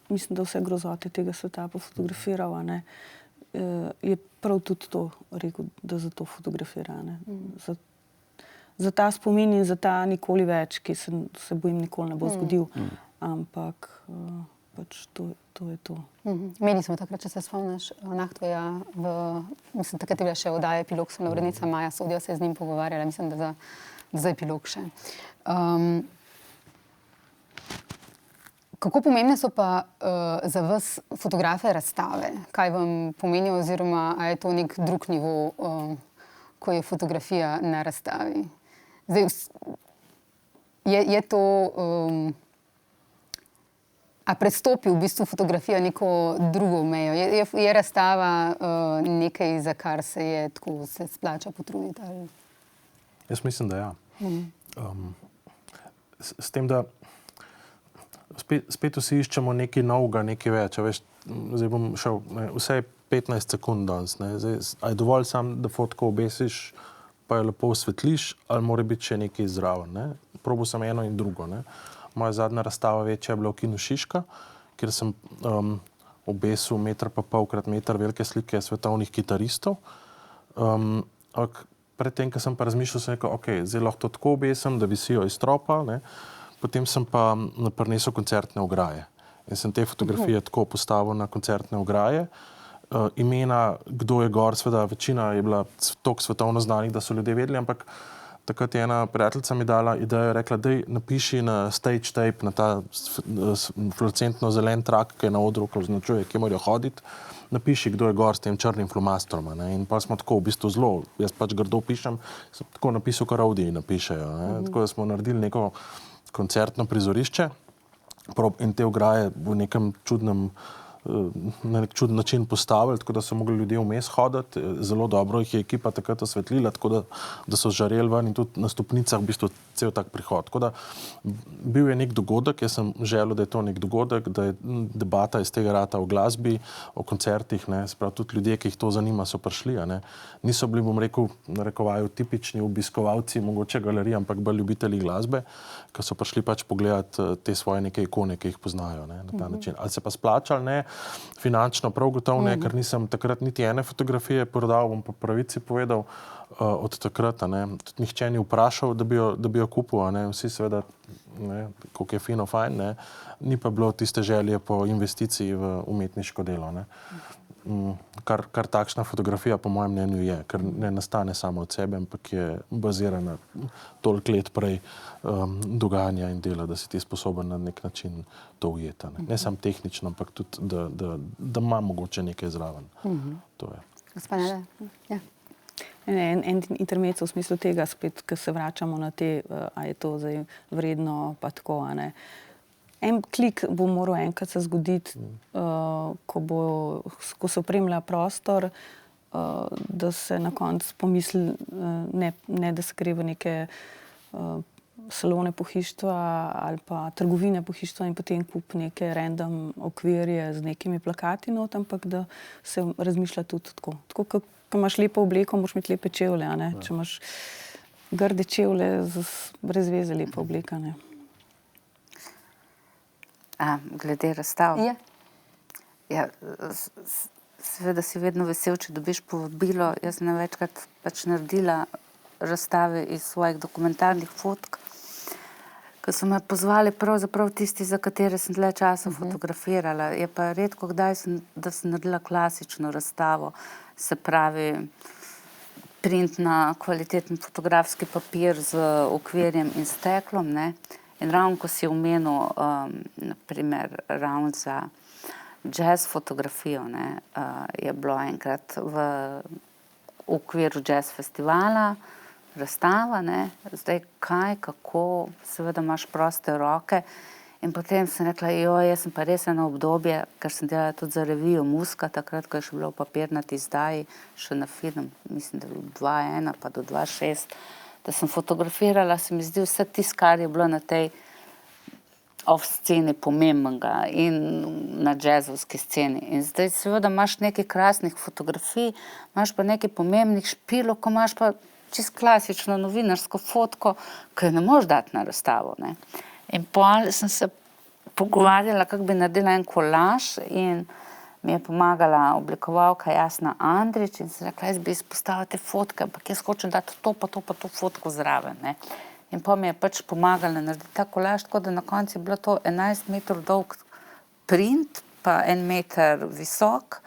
mislim, da vse grozote tega sveta pofotografiral, ne, je prav tudi to rekel, da za to fotografira. Ne. Za ta spomin in za ta nikoli več, ki se bojim nikoli ne bo zgodil. Ampak pač to je to. Imeli smo takrat, če se spomniš, Nachtweya, mislim, takrat je bila še oddaja Epilog, sem urednica Maja Sodja se je z njim pogovarjala, mislim, da za Epilog še. Kako pomembne so pa za vas fotografe razstave? Kaj vam pomeni oziroma a je to nek drug nivo, ko je fotografija na razstavi? Zdaj, je to... A predstopi v bistvu fotografija neko drugo mejo? Je razstava nekaj, za kar se je tako se splača potruditi? Ali? Jaz mislim, da ja. S tem, da spet vsi iščemo nekaj novega, nekaj več. Veš, zdaj bom šel vse 15 sekund danes. Zdaj, a je dovolj sam, da fotko obesiš, pa jo lepo osvetliš, ali mora biti še nekaj zraven. Ne? Probal sem eno in drugo. Ne? Moja zadnja razstava večja je bila v Kinu Šiška, kjer sem obesil 1,5 krat meter velike slike svetovnih kitaristov. Predtem, ko sem pa razmišljal, sem rekel, ok, zdaj lahko to tako obesim, da visijo iz stropa, ne? Potem sem pa prinesel koncertne ograje. In sem te fotografije tako postavil na koncertne ograje. Imena, kdo je gor, seveda večina je bila toliko svetovno znanih, da so ljudje vedeli, ampak takrat je ena prijateljica mi dala idejo, rekla, daj napiši na stage tape, na ta fluorescentno zelen trak, ki je na odru, ko označuje, kje morajo hoditi, napiši, kdo je gor s tem črnim flomasterom. In pa smo tako v bistvu zelo, jaz pač grdo pišem, sem tako napisal, kar Audiji napišejo. Tako da smo naredili neko koncertno prizorišče in te ograje v nekem čudnem, na nek čuden način postavili, tako da so mogli ljudje vmes hoditi. Zelo dobro jih je ekipa takrat osvetlila, tako da so žareli ven in tudi na stopnicah v bistvu cel tak prihod. Tako da bil je nek dogodek, jaz sem želel, da je to nek dogodek, da je debata iz tega rata o glasbi, o koncertih, ne, sprav tudi ljudje, ki jih to zanima, so prišli, ne. Niso bili, bom rekel, narekovaju tipični obiskovalci, mogoče galerije, ampak bolj ljubitelji glasbe, ki so prišli pač pogledati te svoje neke ikone, ki jih poznajo, ne, na ta način. Ali se pa splača ali ne, finančno prav gotovo ne, ker nisem takrat niti ene fotografije prodal, bom po pravici povedal, od takrat, ne. Tudi nihče ni vprašal, da bi jo kupil, ne. Vsi seveda, ne, koliko je fino, fajn, ne. Ni pa bilo tiste želje po investiciji v umetniško delo, ne. Kar takšna fotografija po mojem mnenju je, ker ne nastane samo od sebe, ampak je bazirana toliko let prej dogajanja in dela, da si ti sposoben na nek način to ujeti. Ne samo tehnično, ampak tudi, da ima mogoče nekaj zraven. To je. Gospa Neda? Ja. En intermezzo v smislu tega spet, ko se vračamo na te, a je to zdaj vredno, pa tako, a ne. En klik bo moral enkrat se zgoditi, ko se opremlja prostor, da se na koncu pomisli, ne da se gre v neke salone pohištva ali pa trgovine pohištva in potem kup neke random okvirje z nekimi plakati not, ampak da se razmišlja tudi tako. Tako, ko imaš lepo obleko, moraš imeti lepe čevlje, a ne? Če imaš grde čevlje, brez veze lepa obleka, ne? Glede razstav. Ja. Ja, seveda si vedno vesel, če dobiš povabilo. Jaz sem večkrat pač naredila razstave iz svojih dokumentarnih fotk, ko so me pozvali pravzaprav tisti, za katere sem dlje časa fotografirala. Je pa redko kdaj, da sem naredila klasično razstavo, se pravi print na kvaliteten fotografski papir z okvirjem in steklom, ne. In ravno, ko si omenil, naprimer, ravno za jazz fotografijo, ne, je bilo enkrat v okviru jazz festivala razstava, ne, zdaj kaj, kako, seveda imaš proste roke. In potem sem rekla, jaz sem pa res eno obdobje, ker sem delala tudi za revijo Muska, takrat, ko je še bilo v papirnati izdaji, še na film, mislim, da je bilo 2001 pa do 2006, da sem fotografirala, se mi zdi vse tisto, kar je bilo na tej off-sceni pomembnega in na jazzovski sceni. In zdaj seveda imaš nekaj krasnih fotografij, imaš pa nekaj pomembnih špilov, ko imaš pa čisto klasično novinarsko fotko, ki jo ne moreš dati na razstavo, ne. In potem sem se pogovarjala, kako bi naredila en kolaž in mi je pomagala oblikovalka Jasna Andrić in sem rekla, jaz bi izpostavila te fotke, ampak jaz hočem dati to pa to fotko zraven, ne. In potem mi je pač pomagala narediti ta kolaž, tako da na koncu je bilo to 11 metrov dolg print, pa 1 meter visok,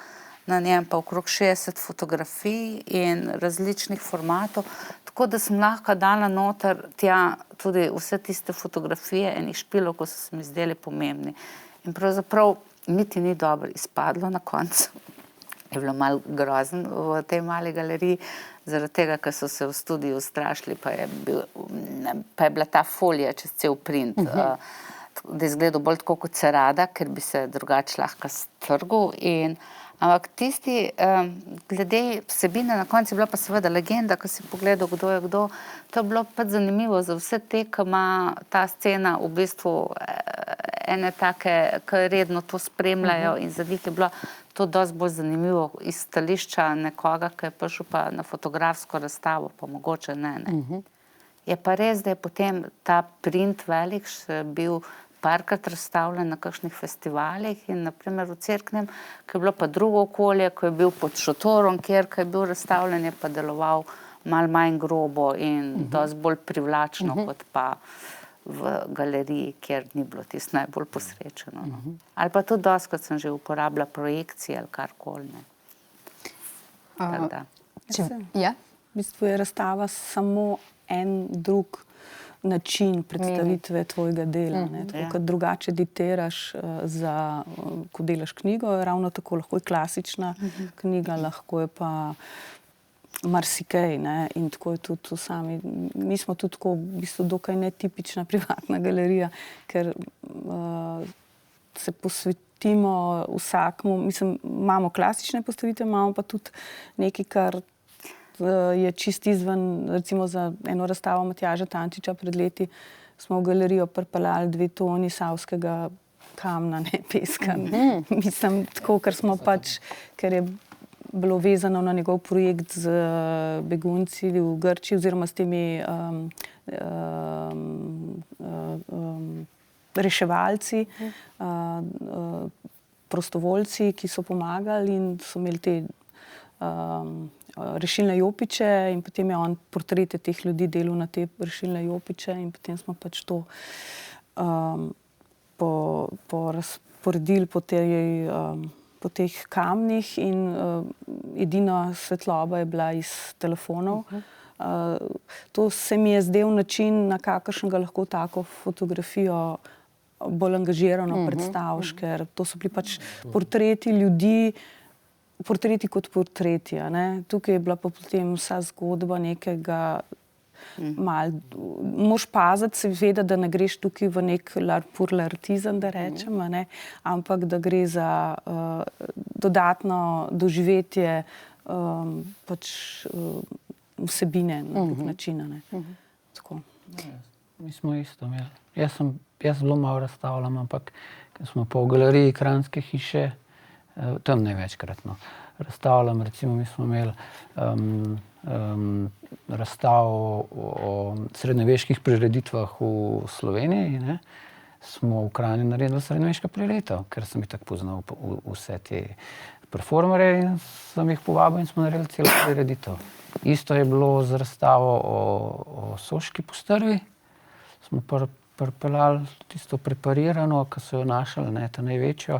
na njem pa okrog 60 fotografij in različnih formatov, Tako da sem lahko dala noter tja tudi vse tiste fotografije enih špilov, ko so se mi zdeli pomembni. In pravzaprav niti ni dobro izpadlo na koncu. Je bilo malo grozno v tej mali galeriji, zaradi tega, ker so se v studiu strašili, pa je bila ta folija čez cel print. Da je izgledal bolj tako kot cerada, ker bi se drugače lahko strgal. Ampak tisti, glede vsebine, na koncu je bila pa seveda legenda, ko si pogledal, kdo je kdo. To je bilo pač zanimivo za vse te, ki ima ta scena v bistvu ene take, ki redno to spremljajo in za njih je bilo to dosti bolj zanimivo iz stališča nekoga, ki je prišel pa na fotografsko razstavo, pa mogoče ne. Je pa res, da je potem ta print velik še bil parkrat razstavljen na kakšnih festivalih in naprimer v Cerknem, ko je bilo pa drugo okolje, ko je bil pod šotorom, kjer je bil razstavljen, je pa deloval malo manj grobo in dosti bolj privlačno kot pa v galeriji, kjer ni bilo tisto najbolj posrečeno. Ali pa tudi dostikrat sem že uporabila projekcije ali karkoli. Tako da. Ja? V bistvu je razstava samo en drug način predstavitve tvojega dela. Tako kot drugače ditiraš, ko delaš knjigo, ravno tako lahko je klasična knjiga, lahko je pa marsikaj. In tako je tudi sami. Mi smo tudi tako v bistvu dokaj netipična privatna galerija, ker se posvetimo vsakmu, mislim, imamo klasične postavitve, imamo pa tudi nekaj, kar je čist izven, recimo za eno razstavo Matjaža Tančiča pred leti smo v galerijo pripeljali 2 toni savskega kamna, ne peska. Mislim, tako, ker smo pač, ker je bilo vezano na njegov projekt z begunci v Grčiji oziroma s temi reševalci, prostovoljci, ki so pomagali in so imeli te rešilne jopiče in potem je on portrete teh ljudi delal na te rešilne jopiče in potem smo pač to razporedili po teh kamnih in edina svetloba je bila iz telefonov. To se mi je zdel način, na kakršnega lahko tako fotografijo bolj angažirano predstaviš, ker to so bili pač portreti ljudi, portreti kot portreti. Tukaj je bila pa potem vsa zgodba nekega moraš paziti seveda, da ne greš tukaj v nek larpurlartizem, da rečem, ampak da gre za dodatno doživetje pač vsebine na nek način. Tako. Mi smo isto imeli. Jaz zelo malo razstavljam, ampak smo pa v galeriji Kranjske hiše, tam največkrat razstavljam. Recimo mi smo imeli razstavo o srednjeveških prireditvah v Sloveniji. Smo v Kranju naredili srednjeveška prireditev, ker sem jih tako poznal vse te performerje in sem jih povabil in smo naredili celo prireditev. Isto je bilo z razstavo o Soški postrvi. Smo pripeljali tisto preparirano, ki so jo našli, ta največjo,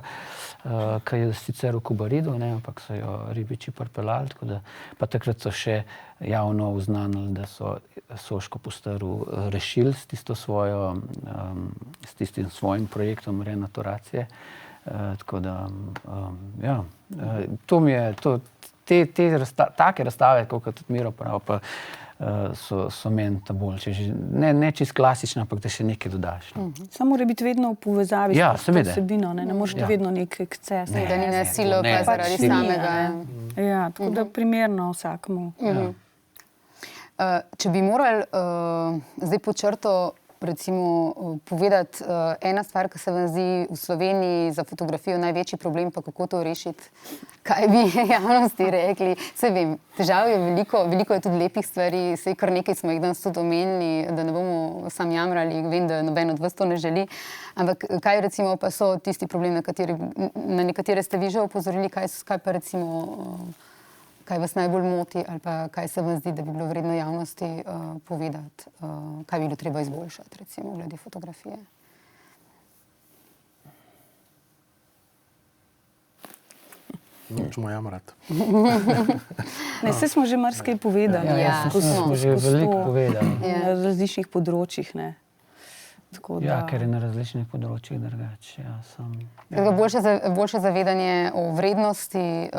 ki je sicer v Kobaridu, ampak so jo ribiči pripeljali, tako da pa takrat so še javno oznanili, da so Soško postrv rešili s tistim svojim projektom renaturacije. Tako da, ja, to mi je, take razstave, kot tudi Miro pravi, pa so meni ta boljše. Ne čist klasična, ampak da še nekaj dodaš. Samo mora biti vedno v povezavi s vsebino, ne moreš vedno nek eksces. Da ni nasilo pa zaradi samega. Ja, tako da primerno vsakemu. Če bi morali zdaj pod črto recimo povedati ena stvar, ki se vam zdi v Sloveniji za fotografijo največji problem, pa kako to rešiti, kaj bi javnosti rekli? Saj vem, težav je veliko, veliko je tudi lepih stvari, saj kar nekaj smo jih danes tudi omenili, da ne bomo sam jamrali, vem, da noben od vas to ne želi, ampak kaj recimo pa so tisti problemi, na nekatere ste vi že opozorili, kaj pa recimo kaj vas najbolj moti ali pa kaj se vam zdi, da bi bilo vredno javnosti povedati, kaj bi bilo treba izboljšati, recimo, glede fotografije? Nočemo jamrati. Ne, vse smo že marsikaj povedali. Ja, smo že skozi veliko to, povedali. Na različnih področjih. Ne. Tako Ja, da- ker je na različnih področjih drugače. Ja, Tako boljše zavedanje o vrednosti,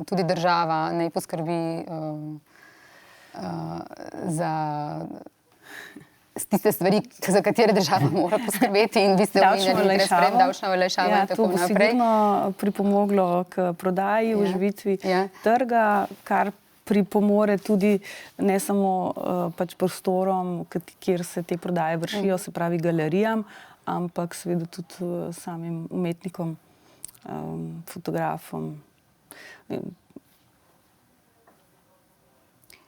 tudi država naj poskrbi za tiste stvari, za katere država mora poskrbeti, in vi ste omenjali davčno olajšavo in to tako bo naprej. sigurno pripomoglo k prodaji, oživitvi trga, kar pripomore tudi ne samo pač prostorom, kjer se te prodaje vršijo, se pravi galerijam, ampak seveda tudi samim umetnikom, fotografom.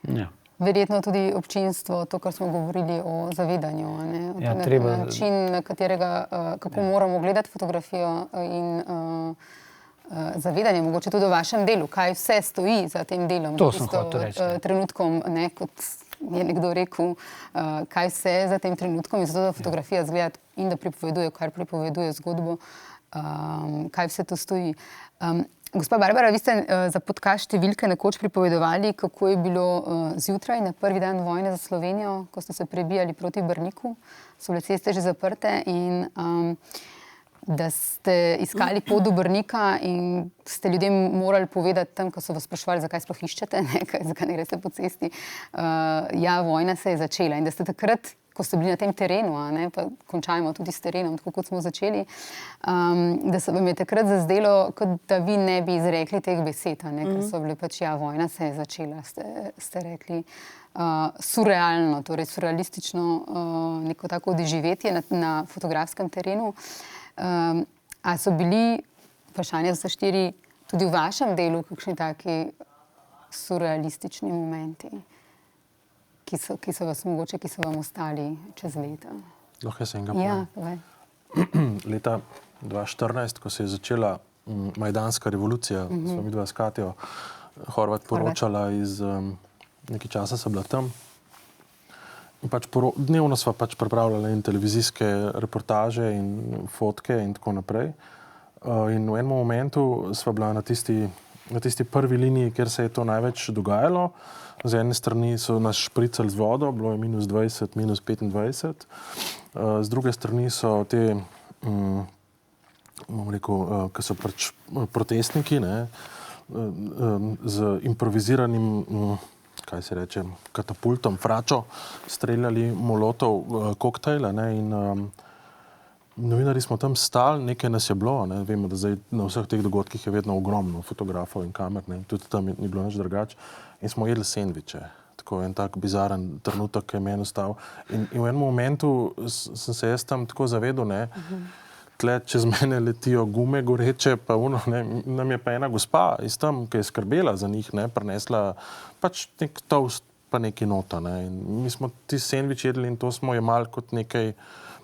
Ja. Verjetno tudi občinstvo, to, kar smo govorili o zavedanju, Ja, treba- način, na katerega, kako moramo gledati fotografijo in zavedanje, mogoče tudi o vašem delu, kaj vse stoji za tem delom. To za sem tisto, hotel reči. trenutkom, ne, kot je nekdo rekel, kaj vse za tem trenutkom in zato, da fotografija izgleda in da pripoveduje, kar pripoveduje zgodbo, kaj vse to stoji. Gospa Barbara, vi ste za podcast Številke nekoč pripovedovali, kako je bilo zjutraj na prvi dan vojne za Slovenijo, ko ste se prebijali proti Brniku, so bile ceste že zaprte in da ste iskali pot do Brnika in ste ljudem morali povedati tam, ko so vas spraševali, zakaj sploh iščete, zakaj ne greste po cesti. Ja, vojna se je začela in da ste takrat, ko ste bili na tem terenu, pa končajmo tudi s terenom, tako kot smo začeli, da se vam je takrat zazdelo, kot da vi ne bi izrekli teh besed, ker so bile pač, ja, vojna se je začela, ste rekli. Surrealno, torej surrealistično neko tako doživetje na fotografskem terenu. A so bili, vprašanje za štiri, tudi v vašem delu kakšni taki surrealistični momenti, ki so vas mogoče, ki so vam ostali čez leta? Lahko jaz enega Ja, povem. povej. Leta 2014, ko se je začela Majdanska revolucija, smo midva s Katjo Horvat poročala iz nekaj časa, sem bila tam. In pač dnevno sva pač pripravljala in televizijske reportaže in fotke in tako naprej. In v enem momentu sva bila na tisti prvi liniji, kjer se je to največ dogajalo. Z ene strani so nas špricali z vodo, bilo je -20, -25. Z druge strani so te, bom rekel, ki so pač protestniki, ne, z improviziranim, kaj se reče, katapultom, fračo, streljali molotov koktejle, ne, in novinarji smo tam stali, nekaj nas je bilo, ne, vemo, da zdaj na vseh teh dogodkih je vedno ogromno fotografov in kamer, ne, tudi tam ni bilo nič drugače, in smo jedli sendviče. Tako en tak bizaren trenutek, ki je meni ostal. In v enem momentu sem se jaz tam tako zavedel, ne, tle čez mene letijo gume goreče, pa nam je pa ena gospa iz tam, ki je skrbela za njih, ne, prinesla pač nek toast pa nekaj nota, ne, in mi smo ti sendvič jedli in to smo jemali kot nekaj,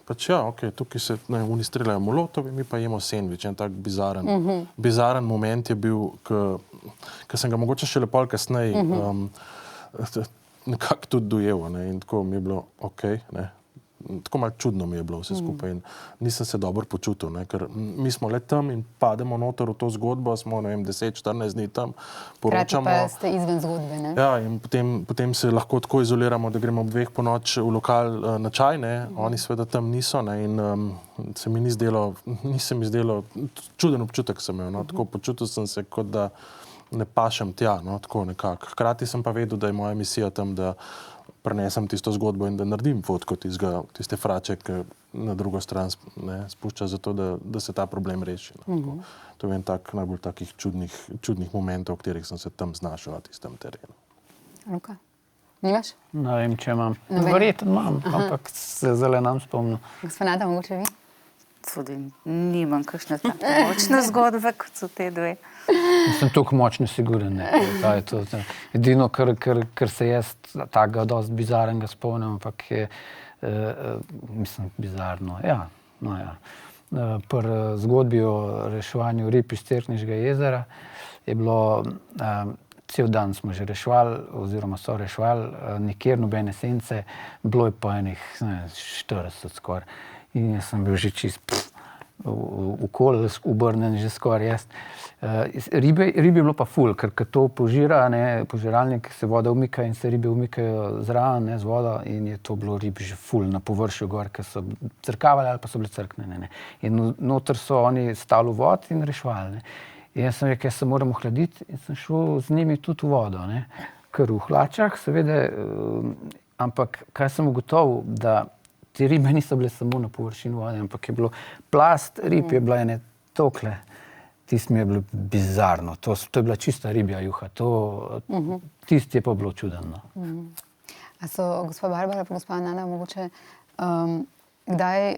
pač ja, ok, tukaj se oni streljajo molotovi, mi pa jemo sendvič, en tak bizaren moment je bil, ki sem ga mogoče še lepo kasneje nekako tudi dojel, ne, in tako mi je bilo ok, ne. Tako malo čudno mi je bilo vse skupaj in nisem se dobro počutil, ne, ker mi smo le tam in pademo noter v to zgodbo, smo, ne vem, 10-14 dni tam, poročamo. Hkrati pa ste izven zgodbe, ne? Ja, in potem se lahko tako izoliramo, da gremo ob 2 ponoči v lokal na čaj, ne, oni seveda tam niso, ne, in ni se mi zdelo, čuden občutek sem imel, no, tako počutil sem se, kot da ne pašem tja, no, tako nekako. Hkrati sem pa vedel, da je moja misija tam, da prenesem tisto zgodbo in da naredim fotko tiste frače, ki na drugo stran spušča zato, da se ta problem reši. No. To je en tak najbolj takih čudnih momentov, v katerih sem se tam znašel na tistem terenu. Luka, nimaš? Ne vem, če imam. Verjetno imam, ampak se zdaj nam spomnim. Gospoda, mogoče vi? Tudi nimam kakšne tako močne zgodbe, kot so te dve. Sem toliko močno siguren, ne. Edino, kar se jaz takega dosti bizarnega spomnim, ampak je, mislim, bizarno, ja, no ja. Pri zgodbi o reševanju rib iz Cerkniškega jezera je bilo, cel dan smo že reševali, oziroma so reševali, nikjer nobene sence, bilo je pa enih 40 skoraj. In jaz sem bil že čist, okolje obrnen že skoraj jaz. Ribe je bilo pa ful, ker to požira, požiralnik se voda umika in se ribe umikajo zraven z vodo in je to bilo rib že ful na površju gor, ker so crkavali ali pa so bile crknene. In noter so oni stali v vod in rešvali. In jaz sem rekel, jaz se moram ohladiti in sem šel z njimi tudi v vodo. Ker v hlačah, seveda, ampak kaj sem ugotovil, da te ribe niso bile samo na površini vode, ampak je bilo plast rib, je bila ene tokle. Tisto mi je bilo bizarno, to je bila čista ribja juha, tisto je pa bilo čudno. A so gospa Barbara pa gospa Nana mogoče kdaj,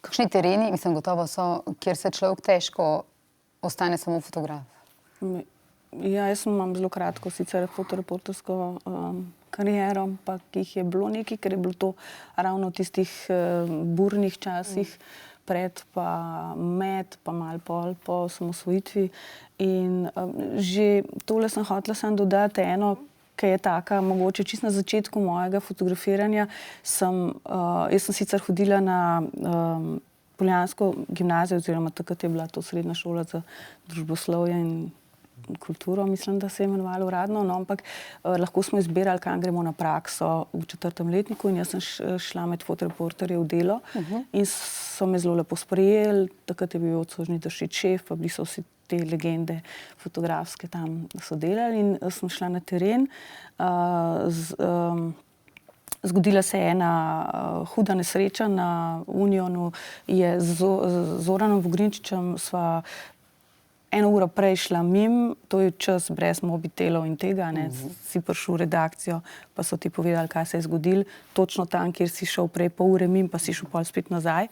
kakšni tereni, mislim, gotovo so, kjer se človek težko ostane samo fotograf? Ja, jaz imam zelo kratko sicer fotoreportersko kariero, ampak jih je bilo nekaj, ker je bilo to ravno v tistih burnih časih, pred pa med, pa malo pol po osamosvojitvi. In že tole sem hotela samo dodati eno, ki je taka, mogoče čisto na začetku mojega fotografiranja, jaz sem sicer hodila na Poljansko gimnazijo, oziroma takrat je bila to srednja šola za družboslovje in kulturo, mislim, da se je imenovalo uradno, no, ampak lahko smo izbirali, kam gremo na prakso v 4. letniku in jaz sem šla med fotoreporterje v delo in so me zelo lepo sprejeli, takrat je bil odslužni Dršič šef, pa bili so vsi te legende fotografske tam so delali in sem šla na teren. Zgodila se je ena huda nesreča na Unionu, je z Zoranom Vogrinčičem sva 1 uro prej šla mimo, to je čas brez mobitelov in tega, si prišel v redakcijo, pa so ti povedali, kaj se je zgodilo, točno tam, kjer si šel prej pol ure mimo, pa si šel pol spet nazaj.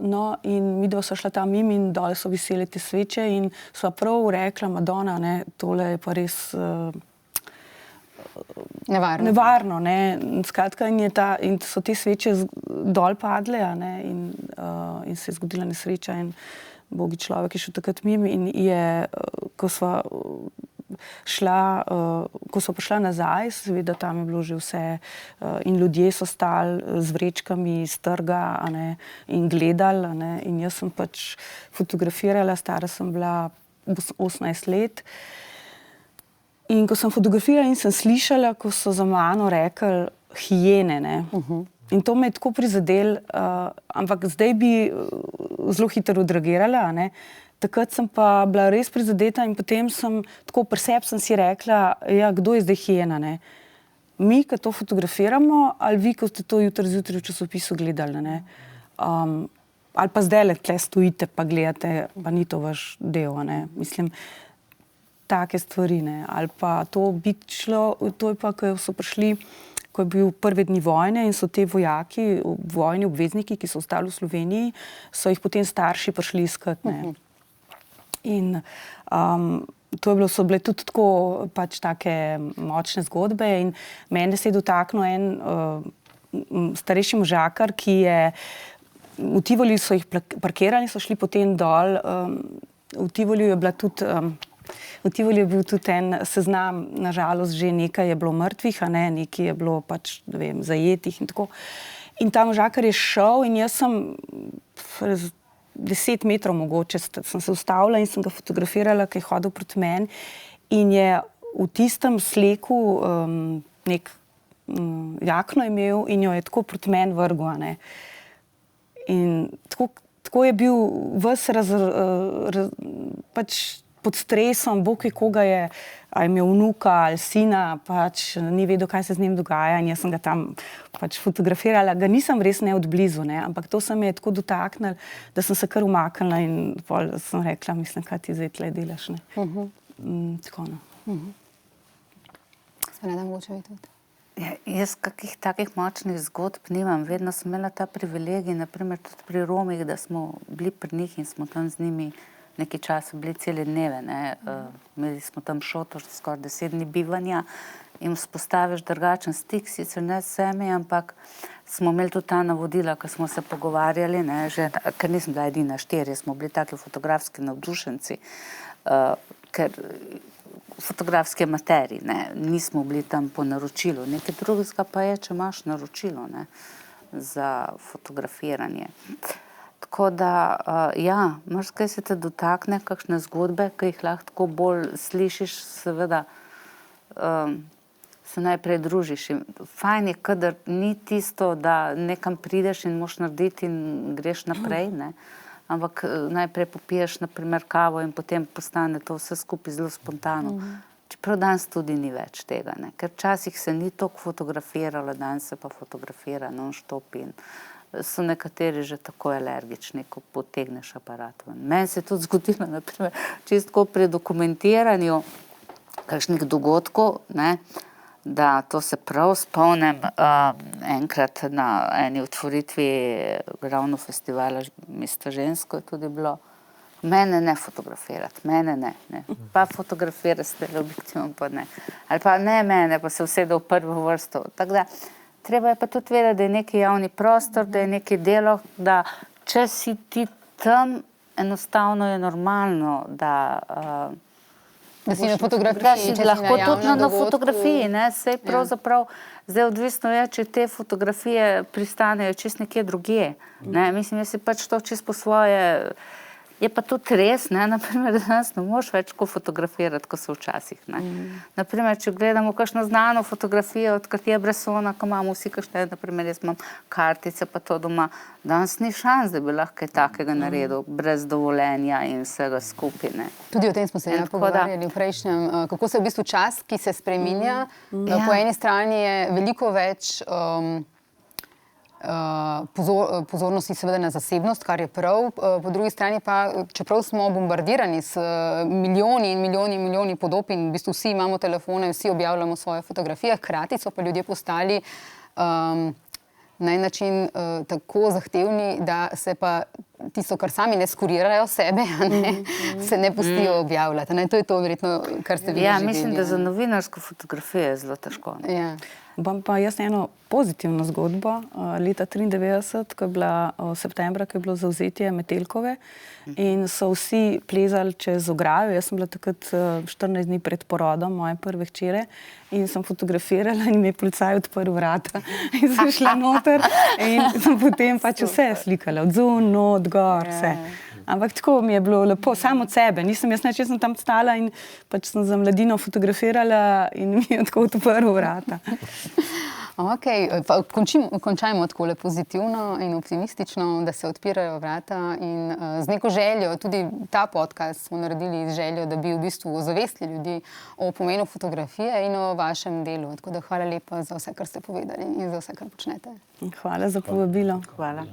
No, in midva sva šla tam mimo in dole so visele te sveče in sva prav rekla, Madonna, tole je pa res nevarno, skratka, in so te sveče dol padle, in se je zgodila nesreča in bogi človek je šel takrat mimo in ko sva prišla nazaj, seveda tam je bilo že vse in ljudje so stali z vrečkami iz trga in gledali, in jaz sem pač fotografirala, stara sem bila 18 let. In ko sem fotografirala in sem slišala, ko so za mano rekli hijene, in to me je tako prizadelo, ampak zdaj bi zelo hitro odreagirala, takrat sem pa bila res prizadeta in potem sem tako pri sebi sem si rekla, ja, kdo je zdaj hijena, Mi, ki to fotografiramo, ali vi, ko ste to jutri zjutraj v časopisu gledali, ali pa zdajle tle stojite pa gledate, pa ni to vaš del, mislim, take stvari, ali pa to bi šlo, to je pa, ko so prišli, ko je bil prve dni vojne in so te vojaki, vojni obvezniki, ki so ostali v Sloveniji, so jih potem starši prišli iskat. In so bile tudi tako pač take močne zgodbe in mene se je dotaknil en starejši možakar, ki je v Tivoliju so jih parkirali, so šli potem dol, v Tivoliju je bila tudi V Tivoliju je bil tudi en seznam, nažalost že nekaj je bilo mrtvih, nekaj je bilo pač, ne vem, zajetih in tako. In ta možakar je šel in jaz sem 10 metrov mogoče sem se ustavila in sem ga fotografirala, ki je hodil proti meni in je v tistem sleku nek jakno imel in jo je tako proti meni vrgel, In tako je bil ves pač pod stresom, Bog ve, koga je, ali imel vnuka ali sina, pač ni vedel, kaj se z njim dogaja in jaz sem ga tam pač fotografirala. Ga nisem res ne od blizu, ampak to se me je tako dotaknilo, da sem se kar umaknila in pol sem rekla, mislim, kaj ti zdaj tle delaš, Tako, Sveneda, mogoče vi tudi? Jaz kakih takih močnih zgodb nimam. Vedno sem imela ta privilegij, naprimer tudi pri Romih, da smo bili pri njih in smo tam z njimi nekaj časa bili cele dneve. Imeli smo tam šotor, skoraj 10 dni bivanja in vzpostaviš drugačen stik, sicer ne s vsemi, ampak smo imeli tudi ta navodila, ko smo se pogovarjali, ker nisem bila edina, 4 smo bili taki fotografski navdušenci, ker fotografski amateri, nismo bili tam po naročilu. Nekaj drugega pa je, če imaš naročilo za fotografiranje. Tako da, ja, marsikaj se te dotakne, kakšne zgodbe, ki jih lahko tako bolj slišiš, seveda se najprej družiš. In fajn je, kadar ni tisto, da nekam prideš in moš narediti in greš naprej, ne? Ampak najprej popiješ, naprimer, kavo in potem postane to vse skupaj zelo spontano. Čeprav danes tudi ni več tega, ne? Ker včasih se ni toliko fotografiralo, danes se pa fotografira non-stop in so nekateri že tako alergični, ko potegneš aparat. Meni se je tudi zgodilo, naprimer, čisto pri dokumentiranju kakšnih dogodkov, ne, da to se prav spomnim, enkrat na eni otvoritvi ravno festivala Mesta žensko je tudi bilo, mene ne fotografirati, mene ne. Pa fotografirati s teleobjektivom, pa ne. Ali pa ne mene, pa se usede v prvo vrsto. Tako da, treba je pa tudi vedeti, da je neki javni prostor, da je neki delo, da če si ti tam, enostavno je normalno, da si na fotografiji, da si lahko tudi na fotografiji, ne, sej pravzaprav, zdaj odvisno je, če te fotografije pristanejo čist nekje drugje, ne, mislim, jaz si pač to čist po svoje, je pa tudi res, ne, naprimer, da danes ne moš več tako fotografirati, kot so včasih, ne. Naprimer, če gledamo kakšno znano fotografijo od Cartier-Bressona, ko imamo vsi kakšne, naprimer, jaz imam kartice, pa to doma, danes ni šans, da bi lahko kaj takega naredil, brez dovoljenja in vsega skupaj, ne. Tudi o tem smo se pogovarjali v prejšnjem, kako se v bistvu čas, ki se spreminja, po eni strani je veliko več pozornosti seveda na zasebnost, kar je prav, po drugi strani pa, čeprav smo bombardirani s milijoni in milijoni in milijoni podob in v bistvu vsi imamo telefone, vsi objavljamo svoje fotografije, hkrati so pa ljudje postali na en način tako zahtevni, da se pa tisto, kar sami ne skurirajo sebe, se ne pustijo objavljati. To je to verjetno, kar ste vi Ja, mislim, da za novinarsko fotografijo je zelo težko. Bom pa jaz eno pozitivno zgodbo. Leta 1993, ko je bila septembra, ko je bilo zavzetje Metelkove in so vsi plezali čez ograjo. Jaz sem bila takrat 14 dni pred porodom moje prve hčere in sem fotografirala in mi je policaj odprl vrata in sem šla noter in sem potem pač vse slikala, od zunaj, not, gor, vse. Ampak tako mi je bilo lepo, samo od sebe. Nisem jaz neč, jaz sem tam stala in pač sem za Mladino fotografirala in mi je tako odprl vrata. Ok, pa končajmo takole pozitivno in optimistično, da se odpirajo vrata in z neko željo, tudi ta podcast smo naredili z željo, da bi v bistvu ozavestili ljudi o pomenu fotografije in o vašem delu. Tako da hvala lepa za vse, kar ste povedali in za vse, kar počnete. Hvala za povabilo. Hvala.